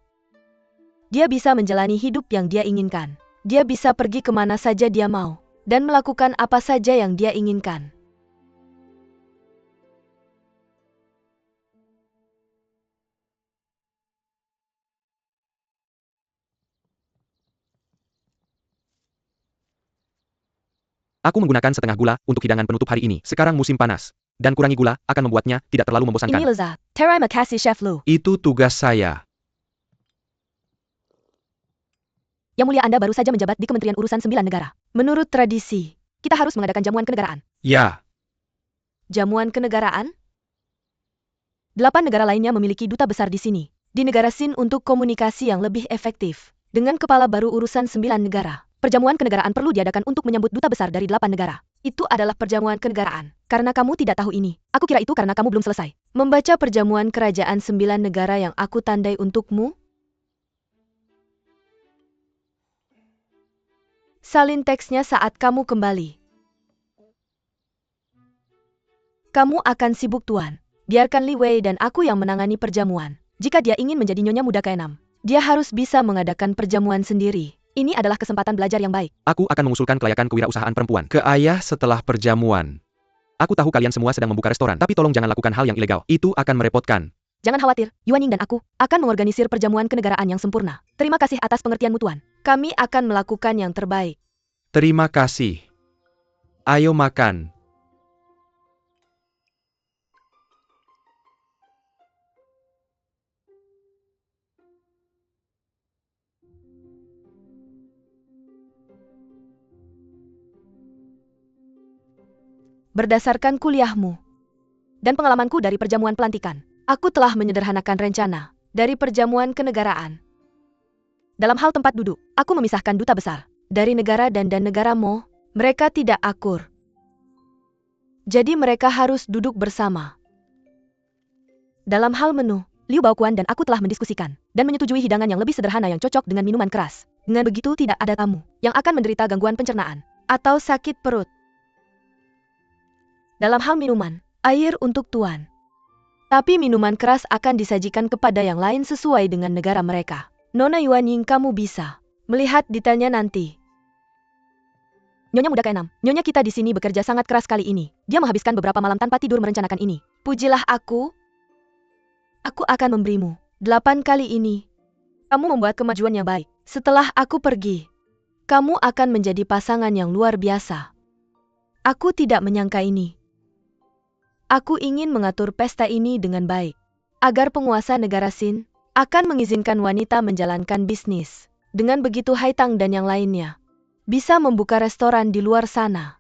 Dia bisa menjalani hidup yang dia inginkan. Dia bisa pergi kemana saja dia mau, dan melakukan apa saja yang dia inginkan. Aku menggunakan setengah gula untuk hidangan penutup hari ini. Sekarang musim panas. Dan kurangi gula akan membuatnya tidak terlalu membosankan. Ini lezat. Terima kasih, Chef Lu. Itu tugas saya. Yang mulia Anda baru saja menjabat di Kementerian Urusan 9 Negara. Menurut tradisi, kita harus mengadakan jamuan kenegaraan. Ya, Jamuan kenegaraan? 8 negara lainnya memiliki duta besar di sini. Di negara Sin untuk komunikasi yang lebih efektif. Dengan kepala baru urusan 9 negara. Perjamuan kenegaraan perlu diadakan untuk menyambut duta besar dari 8 negara. Itu adalah perjamuan kenegaraan. Karena kamu tidak tahu ini. Aku kira itu karena kamu belum selesai. Membaca perjamuan kerajaan 9 negara yang aku tandai untukmu? Salin teksnya saat kamu kembali. Kamu akan sibuk tuan. Biarkan Li Wei dan aku yang menangani perjamuan. Jika dia ingin menjadi nyonya muda ke-6, dia harus bisa mengadakan perjamuan sendiri. Ini adalah kesempatan belajar yang baik. aku akan mengusulkan kelayakan kewirausahaan perempuan ke ayah setelah perjamuan. Aku tahu kalian semua sedang membuka restoran, tapi tolong jangan lakukan hal yang ilegal. Itu akan merepotkan. Jangan khawatir, Yuan Ying dan aku akan mengorganisir perjamuan kenegaraan yang sempurna. Terima kasih atas pengertianmu tuan. Kami akan melakukan yang terbaik. Terima kasih. Ayo makan. Berdasarkan kuliahmu dan pengalamanku dari perjamuan pelantikan, aku telah menyederhanakan rencana dari perjamuan kenegaraan. Dalam hal tempat duduk, aku memisahkan duta besar dari negara dan negara Mo. Mereka tidak akur. Jadi mereka harus duduk bersama. Dalam hal menu, Liu Baoquan dan aku telah mendiskusikan dan menyetujui hidangan yang lebih sederhana yang cocok dengan minuman keras. Dengan begitu tidak ada tamu yang akan menderita gangguan pencernaan atau sakit perut. Dalam hal minuman, air untuk tuan. Tapi minuman keras akan disajikan kepada yang lain sesuai dengan negara mereka. Nona Yuan Ying, kamu bisa melihat detailnya nanti. Nyonya muda ke-6, nyonya kita di sini bekerja sangat keras kali ini. Dia menghabiskan beberapa malam tanpa tidur merencanakan ini. Pujilah aku. Aku akan memberimu 8 kali ini. Kamu membuat kemajuan yang baik. Setelah aku pergi, kamu akan menjadi pasangan yang luar biasa. Aku tidak menyangka ini. Aku ingin mengatur pesta ini dengan baik, agar penguasa negara Sin akan mengizinkan wanita menjalankan bisnis. Dengan begitu Haitang dan yang lainnya bisa membuka restoran di luar sana.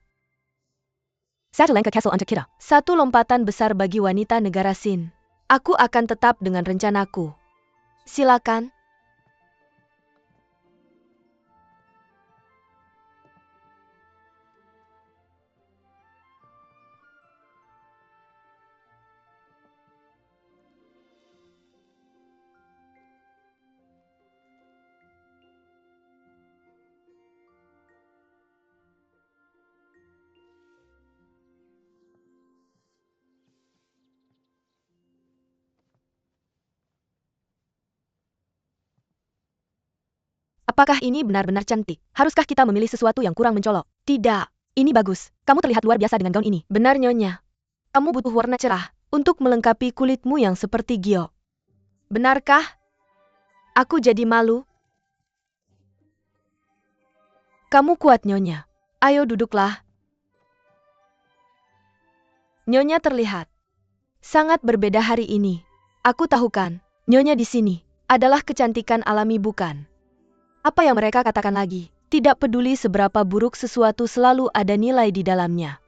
Satu Castle untuk kita. Satu lompatan besar bagi wanita negara Sin. Aku akan tetap dengan rencanaku. Silakan. Apakah ini benar-benar cantik? Haruskah kita memilih sesuatu yang kurang mencolok? Tidak. Ini bagus. Kamu terlihat luar biasa dengan gaun ini. Benar, Nyonya. Kamu butuh warna cerah untuk melengkapi kulitmu yang seperti giok. Benarkah? Aku jadi malu. Kamu kuat, Nyonya. Ayo duduklah. Nyonya terlihat sangat berbeda hari ini. Aku tahu kan, Nyonya di sini adalah kecantikan alami, bukan? Apa yang mereka katakan lagi? Tidak peduli seberapa buruk sesuatu, selalu ada nilai di dalamnya.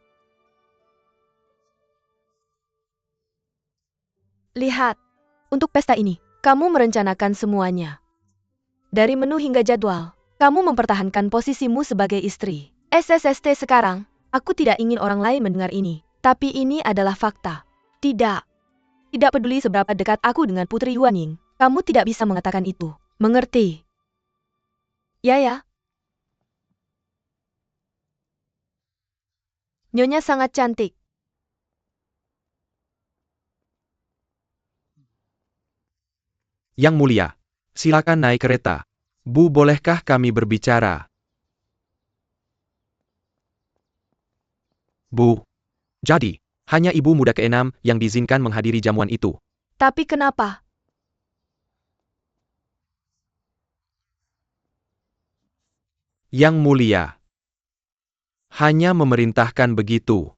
Lihat, untuk pesta ini, kamu merencanakan semuanya. Dari menu hingga jadwal, kamu mempertahankan posisimu sebagai istri. SSST sekarang, aku tidak ingin orang lain mendengar ini, tapi ini adalah fakta. Tidak. Tidak peduli seberapa dekat aku dengan Putri Yuanying, kamu tidak bisa mengatakan itu. Mengerti? Ya. Nyonya sangat cantik. Yang Mulia, silakan naik kereta. Bu, bolehkah kami berbicara? Bu. Jadi, hanya ibu muda ke-6 yang diizinkan menghadiri jamuan itu. Tapi kenapa? Yang Mulia. Hanya memerintahkan begitu.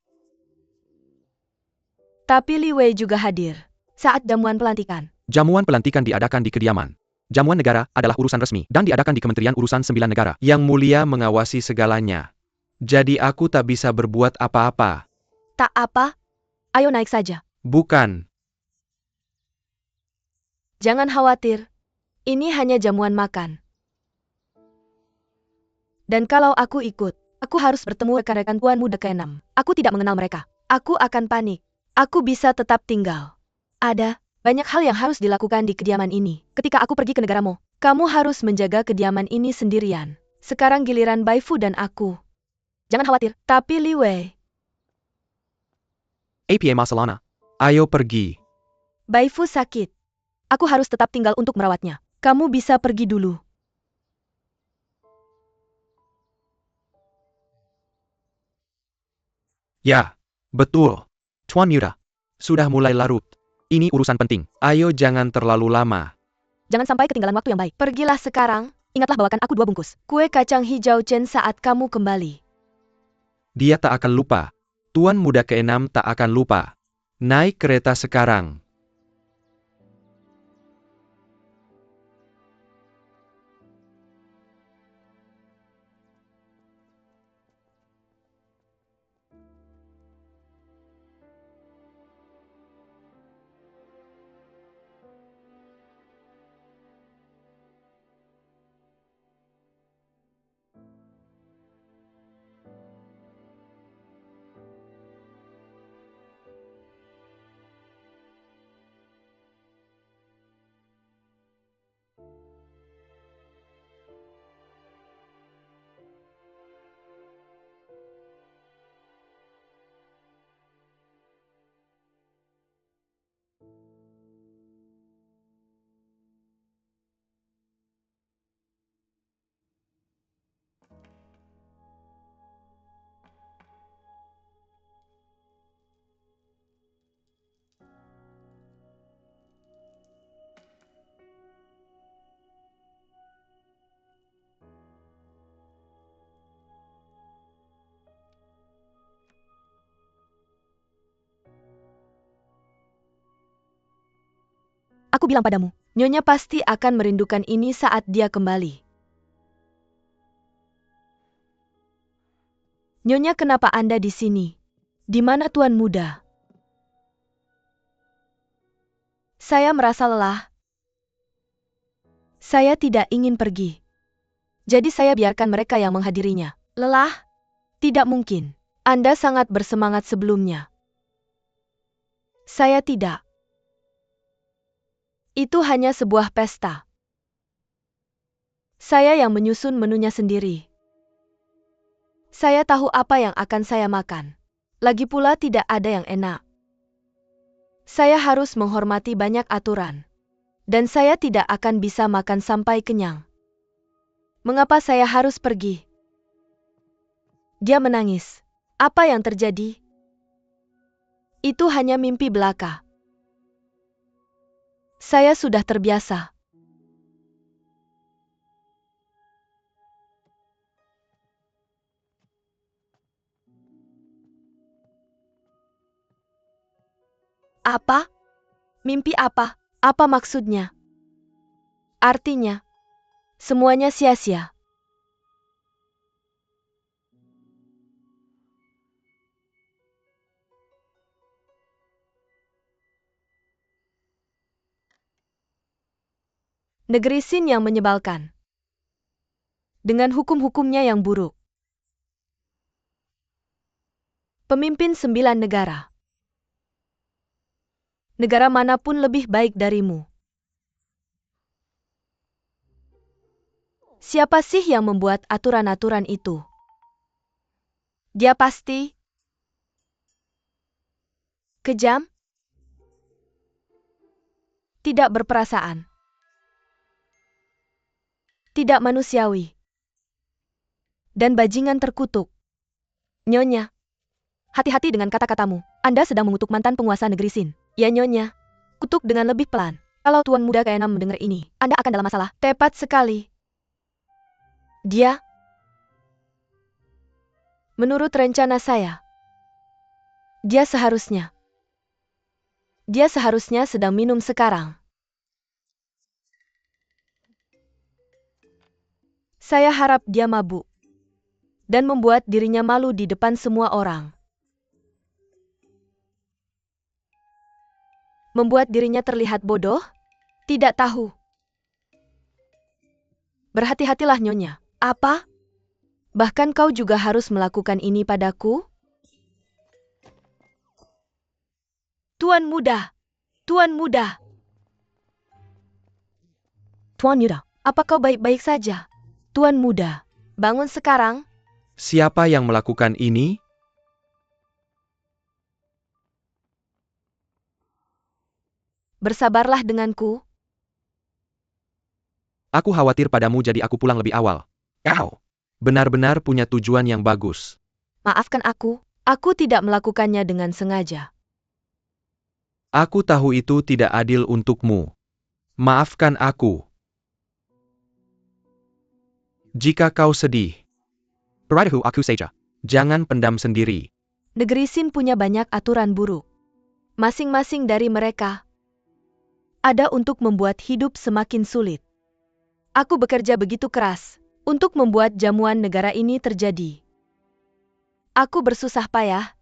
Tapi Li Wei juga hadir saat jamuan pelantikan. Jamuan pelantikan diadakan di kediaman. Jamuan negara adalah urusan resmi dan diadakan di Kementerian Urusan 9 Negara. Yang Mulia mengawasi segalanya. Jadi aku tak bisa berbuat apa-apa. Tak apa. Ayo naik saja. Bukan. Jangan khawatir. Ini hanya jamuan makan. Dan kalau aku ikut, aku harus bertemu rekan-rekan Tuan Muda ke-6. Aku tidak mengenal mereka. Aku akan panik. Aku bisa tetap tinggal. Ada banyak hal yang harus dilakukan di kediaman ini. Ketika aku pergi ke negaramu, kamu harus menjaga kediaman ini sendirian. Sekarang giliran Bai Fu dan aku. Jangan khawatir. Tapi Li Wei. APA Masalana. Ayo pergi. Bai Fu sakit. Aku harus tetap tinggal untuk merawatnya. Kamu bisa pergi dulu. Ya, betul. Tuan Muda. Sudah mulai larut. Ini urusan penting. Ayo jangan terlalu lama. Jangan sampai ketinggalan waktu yang baik. Pergilah sekarang. Ingatlah bawakan aku 2 bungkus kue kacang hijau Chen saat kamu kembali. Dia tak akan lupa. Tuan Muda ke-6 tak akan lupa. Naik kereta sekarang. Aku bilang padamu, Nyonya pasti akan merindukan ini saat dia kembali. Nyonya, kenapa Anda di sini? Di mana Tuan Muda? Saya merasa lelah. Saya tidak ingin pergi. Jadi saya biarkan mereka yang menghadirinya. Lelah? Tidak mungkin. Anda sangat bersemangat sebelumnya. Saya tidak. Itu hanya sebuah pesta. Saya yang menyusun menunya sendiri. Saya tahu apa yang akan saya makan. Lagi pula tidak ada yang enak. Saya harus menghormati banyak aturan. Dan saya tidak akan bisa makan sampai kenyang. Mengapa saya harus pergi? Dia menangis. Apa yang terjadi? Itu hanya mimpi belaka. Saya sudah terbiasa. Apa? Mimpi apa? Apa maksudnya? Artinya, semuanya sia-sia. Negeri Sin yang menyebalkan. Dengan hukum-hukumnya yang buruk. Pemimpin 9 negara. Negara manapun lebih baik darimu. Siapa sih yang membuat aturan-aturan itu? Dia pasti kejam, tidak berperasaan, tidak manusiawi, dan bajingan terkutuk. Nyonya, hati-hati dengan kata-katamu. Anda sedang mengutuk mantan penguasa negeri Sin. Ya Nyonya, kutuk dengan lebih pelan. Kalau Tuan Muda Keenam mendengar ini, Anda akan dalam masalah. Tepat sekali. Dia, menurut rencana saya, dia seharusnya sedang minum sekarang. Saya harap dia mabuk dan membuat dirinya malu di depan semua orang. Membuat dirinya terlihat bodoh? Tidak tahu. Berhati-hatilah Nyonya. Apa? Bahkan kau juga harus melakukan ini padaku? Tuan Muda! Tuan Muda! Tuan Muda, apa kau baik-baik saja? Tuan Muda, bangun sekarang. Siapa yang melakukan ini? Bersabarlah denganku. Aku khawatir padamu jadi aku pulang lebih awal. Kau benar-benar punya tujuan yang bagus. Maafkan aku tidak melakukannya dengan sengaja. Aku tahu itu tidak adil untukmu. Maafkan aku. Jika kau sedih, padaku aku saja. Jangan pendam sendiri. Negeri Sin punya banyak aturan buruk. Masing-masing dari mereka ada untuk membuat hidup semakin sulit. Aku bekerja begitu keras untuk membuat jamuan negara ini terjadi. Aku bersusah payah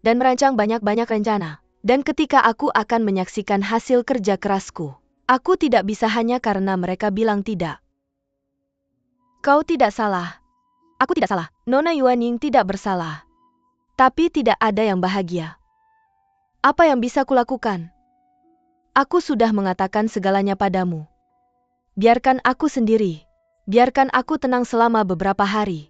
dan merancang banyak-banyak rencana. Dan ketika aku akan menyaksikan hasil kerja kerasku, aku tidak bisa hanya karena mereka bilang tidak. Kau tidak salah. Aku tidak salah. Nona Yuanying tidak bersalah. Tapi tidak ada yang bahagia. Apa yang bisa kulakukan? Aku sudah mengatakan segalanya padamu. Biarkan aku sendiri. Biarkan aku tenang selama beberapa hari.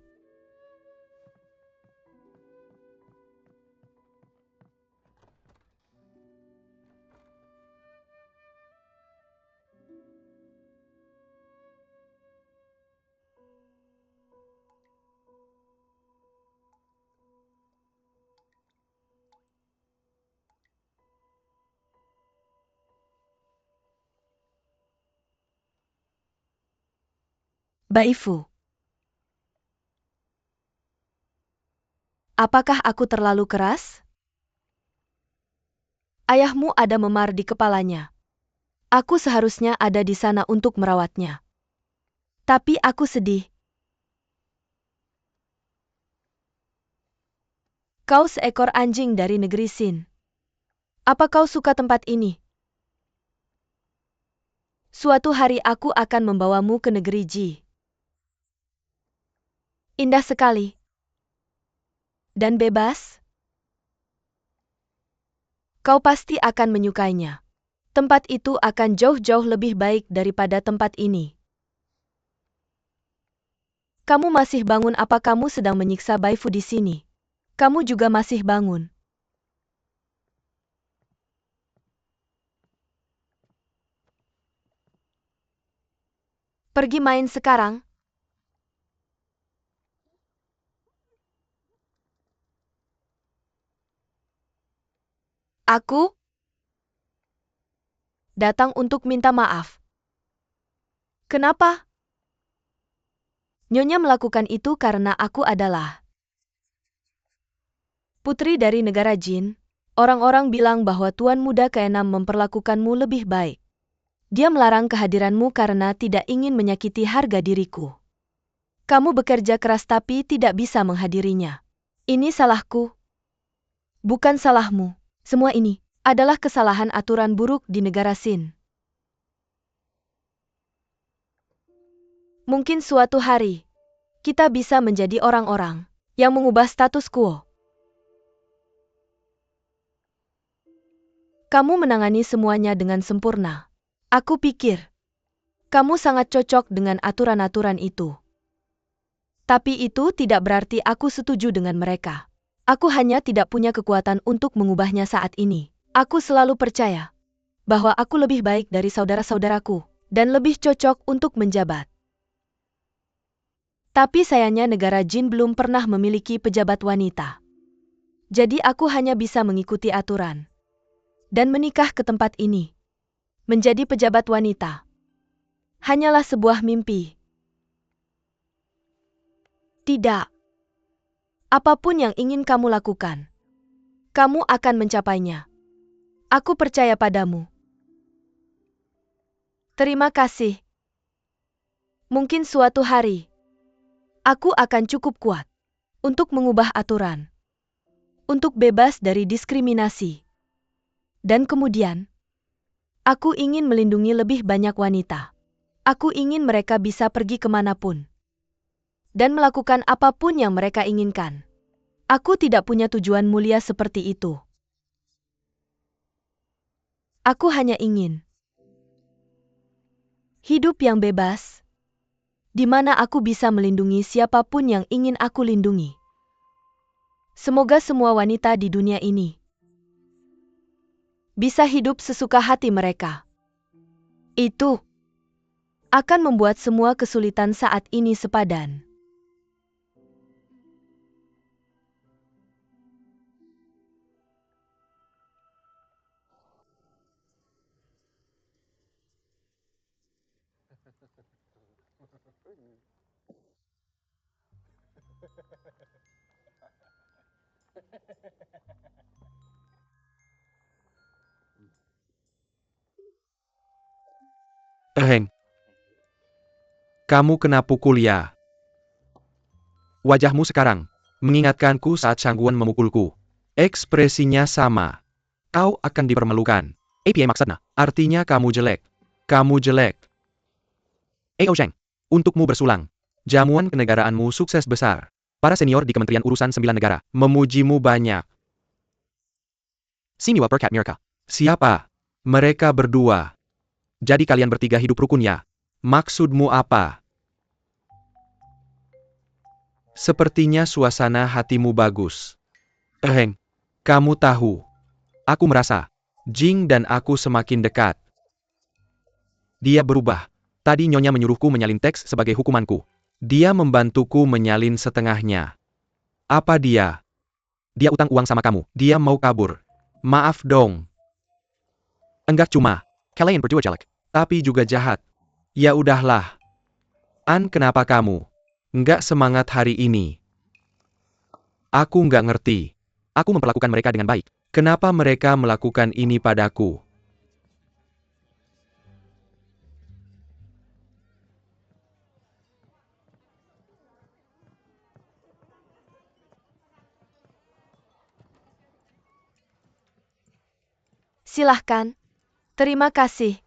Baifu. Apakah aku terlalu keras? Ayahmu ada memar di kepalanya. Aku seharusnya ada di sana untuk merawatnya. Tapi aku sedih. Kau seekor anjing dari negeri Sin. Apa kau suka tempat ini? Suatu hari aku akan membawamu ke negeri Ji. Indah sekali. Dan bebas? Kau pasti akan menyukainya. Tempat itu akan jauh-jauh lebih baik daripada tempat ini. Kamu masih bangun? Apa kamu sedang menyiksa Baifu di sini? Kamu juga masih bangun. Pergi main sekarang. Aku datang untuk minta maaf. Kenapa? Nyonya melakukan itu karena aku adalah putri dari negara Jin. Orang-orang bilang bahwa Tuan Muda keenam memperlakukanmu lebih baik. Dia melarang kehadiranmu karena tidak ingin menyakiti harga diriku. Kamu bekerja keras tapi tidak bisa menghadirinya. Ini salahku. Bukan salahmu. Semua ini adalah kesalahan aturan buruk di negara Sin. Mungkin suatu hari, kita bisa menjadi orang-orang yang mengubah status quo. Kamu menangani semuanya dengan sempurna. Aku pikir, kamu sangat cocok dengan aturan-aturan itu. Tapi itu tidak berarti aku setuju dengan mereka. Aku hanya tidak punya kekuatan untuk mengubahnya saat ini. Aku selalu percaya bahwa aku lebih baik dari saudara-saudaraku dan lebih cocok untuk menjabat. Tapi sayangnya negara Jin belum pernah memiliki pejabat wanita. Jadi aku hanya bisa mengikuti aturan dan menikah ke tempat ini. Menjadi pejabat wanita hanyalah sebuah mimpi. Tidak. Apapun yang ingin kamu lakukan, kamu akan mencapainya. Aku percaya padamu. Terima kasih. Mungkin suatu hari, aku akan cukup kuat untuk mengubah aturan, untuk bebas dari diskriminasi. Dan kemudian, aku ingin melindungi lebih banyak wanita. Aku ingin mereka bisa pergi kemanapun dan melakukan apapun yang mereka inginkan. Aku tidak punya tujuan mulia seperti itu. Aku hanya ingin hidup yang bebas, di mana aku bisa melindungi siapapun yang ingin aku lindungi. Semoga semua wanita di dunia ini bisa hidup sesuka hati mereka. Itu akan membuat semua kesulitan saat ini sepadan. Kamu kena pukul ya? Wajahmu sekarang mengingatkanku saat Shangguan memukulku. Ekspresinya sama. Kau akan dipermalukan. APA maksudnya, artinya kamu jelek. Kamu jelek. Zheng, untukmu bersulang. Jamuan kenegaraanmu sukses besar. Para senior di Kementerian Urusan 9 Negara memujimu banyak. Simiwa Perkat Mirka. Siapa? Mereka berdua. Jadi kalian bertiga hidup rukun ya? Maksudmu apa? Sepertinya suasana hatimu bagus. Kamu tahu. Aku merasa, Jing dan aku semakin dekat. Dia berubah. Tadi Nyonya menyuruhku menyalin teks sebagai hukumanku. Dia membantuku menyalin setengahnya. Apa dia? Dia utang uang sama kamu. Dia mau kabur. Maaf dong. Enggak cuma. Kalian berdua jelek. Tapi juga jahat. Ya udahlah. Kenapa kamu enggak semangat hari ini? Aku enggak ngerti. Aku memperlakukan mereka dengan baik. Kenapa mereka melakukan ini padaku? Silahkan. Terima kasih.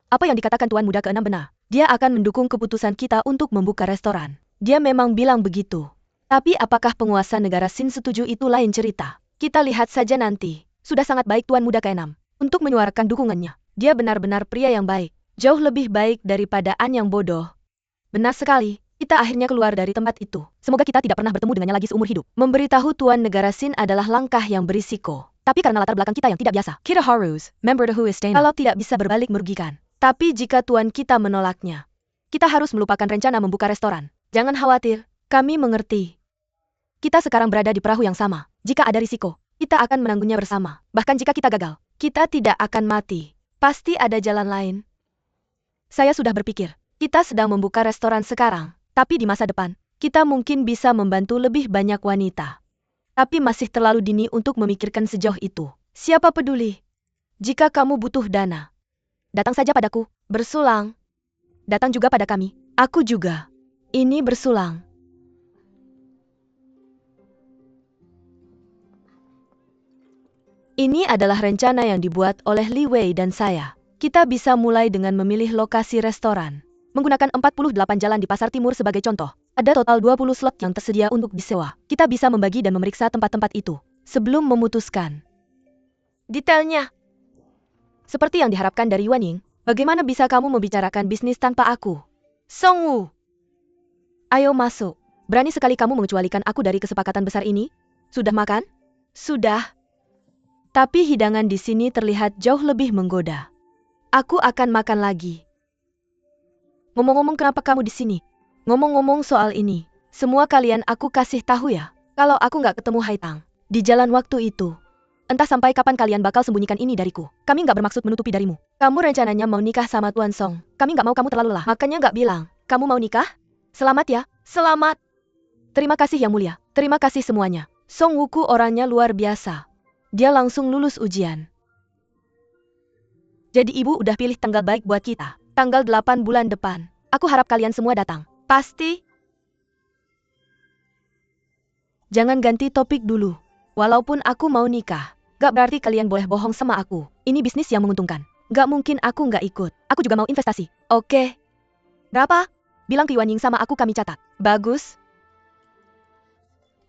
Apa yang dikatakan Tuan Muda ke-6 benar. Dia akan mendukung keputusan kita untuk membuka restoran. Dia memang bilang begitu. Tapi apakah penguasa negara Sin setuju itu lain cerita. Kita lihat saja nanti. Sudah sangat baik Tuan Muda ke-6 untuk menyuarakan dukungannya. Dia benar-benar pria yang baik. Jauh lebih baik daripada An yang bodoh. Benar sekali. Kita akhirnya keluar dari tempat itu. Semoga kita tidak pernah bertemu dengannya lagi seumur hidup. Memberitahu Tuan Negara Sin adalah langkah yang berisiko. Tapi karena latar belakang kita yang tidak biasa. Kita harus, member the Who is staying. Kalau tidak bisa berbalik merugikan. Tapi jika Tuan kita menolaknya, kita harus melupakan rencana membuka restoran. Jangan khawatir, kami mengerti. Kita sekarang berada di perahu yang sama. Jika ada risiko, kita akan menanggungnya bersama. Bahkan jika kita gagal, kita tidak akan mati. Pasti ada jalan lain. Saya sudah berpikir, kita sedang membuka restoran sekarang. Tapi di masa depan, kita mungkin bisa membantu lebih banyak wanita. Tapi masih terlalu dini untuk memikirkan sejauh itu. Siapa peduli? Jika kamu butuh dana, datang saja padaku. Bersulang. Datang juga pada kami. Aku juga. Ini bersulang. Ini adalah rencana yang dibuat oleh Li Wei dan saya. Kita bisa mulai dengan memilih lokasi restoran. Menggunakan 48 jalan di Pasar Timur sebagai contoh. Ada total 20 slot yang tersedia untuk disewa. Kita bisa membagi dan memeriksa tempat-tempat itu sebelum memutuskan detailnya. Seperti yang diharapkan dari Yuan Ying, bagaimana bisa kamu membicarakan bisnis tanpa aku? Song Wu. Ayo masuk. Berani sekali kamu mengecualikan aku dari kesepakatan besar ini? Sudah makan? Sudah. Tapi hidangan di sini terlihat jauh lebih menggoda. Aku akan makan lagi. Ngomong-ngomong, kenapa kamu di sini? Ngomong-ngomong soal ini, semua kalian aku kasih tahu ya. Kalau aku nggak ketemu Haitang di jalan waktu itu, entah sampai kapan kalian bakal sembunyikan ini dariku. Kami nggak bermaksud menutupi darimu. Kamu rencananya mau nikah sama Tuan Song. Kami nggak mau kamu terlalu lelah. Makanya nggak bilang, kamu mau nikah? Selamat ya, selamat. Terima kasih yang mulia. Terima kasih semuanya. Song Wuku orangnya luar biasa. Dia langsung lulus ujian. Jadi ibu udah pilih tanggal baik buat kita. Tanggal 8 bulan depan. Aku harap kalian semua datang. Pasti. Jangan ganti topik dulu. Walaupun aku mau nikah, gak berarti kalian boleh bohong sama aku. Ini bisnis yang menguntungkan. Gak mungkin aku gak ikut. Aku juga mau investasi. Oke. Berapa? Bilang ke Yuan Ying sama aku, kami catat. Bagus.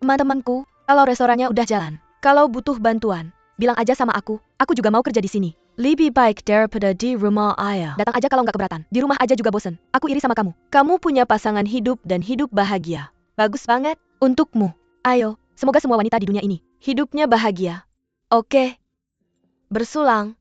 Teman-temanku, kalau restorannya udah jalan, kalau butuh bantuan, bilang aja sama aku juga mau kerja di sini. Lebih baik daripada di rumah ayah. Datang aja kalau nggak keberatan. Di rumah aja juga bosen. Aku iri sama kamu. Kamu punya pasangan hidup dan hidup bahagia. Bagus banget. Untukmu. Ayo, semoga semua wanita di dunia ini hidupnya bahagia. Oke. Bersulang.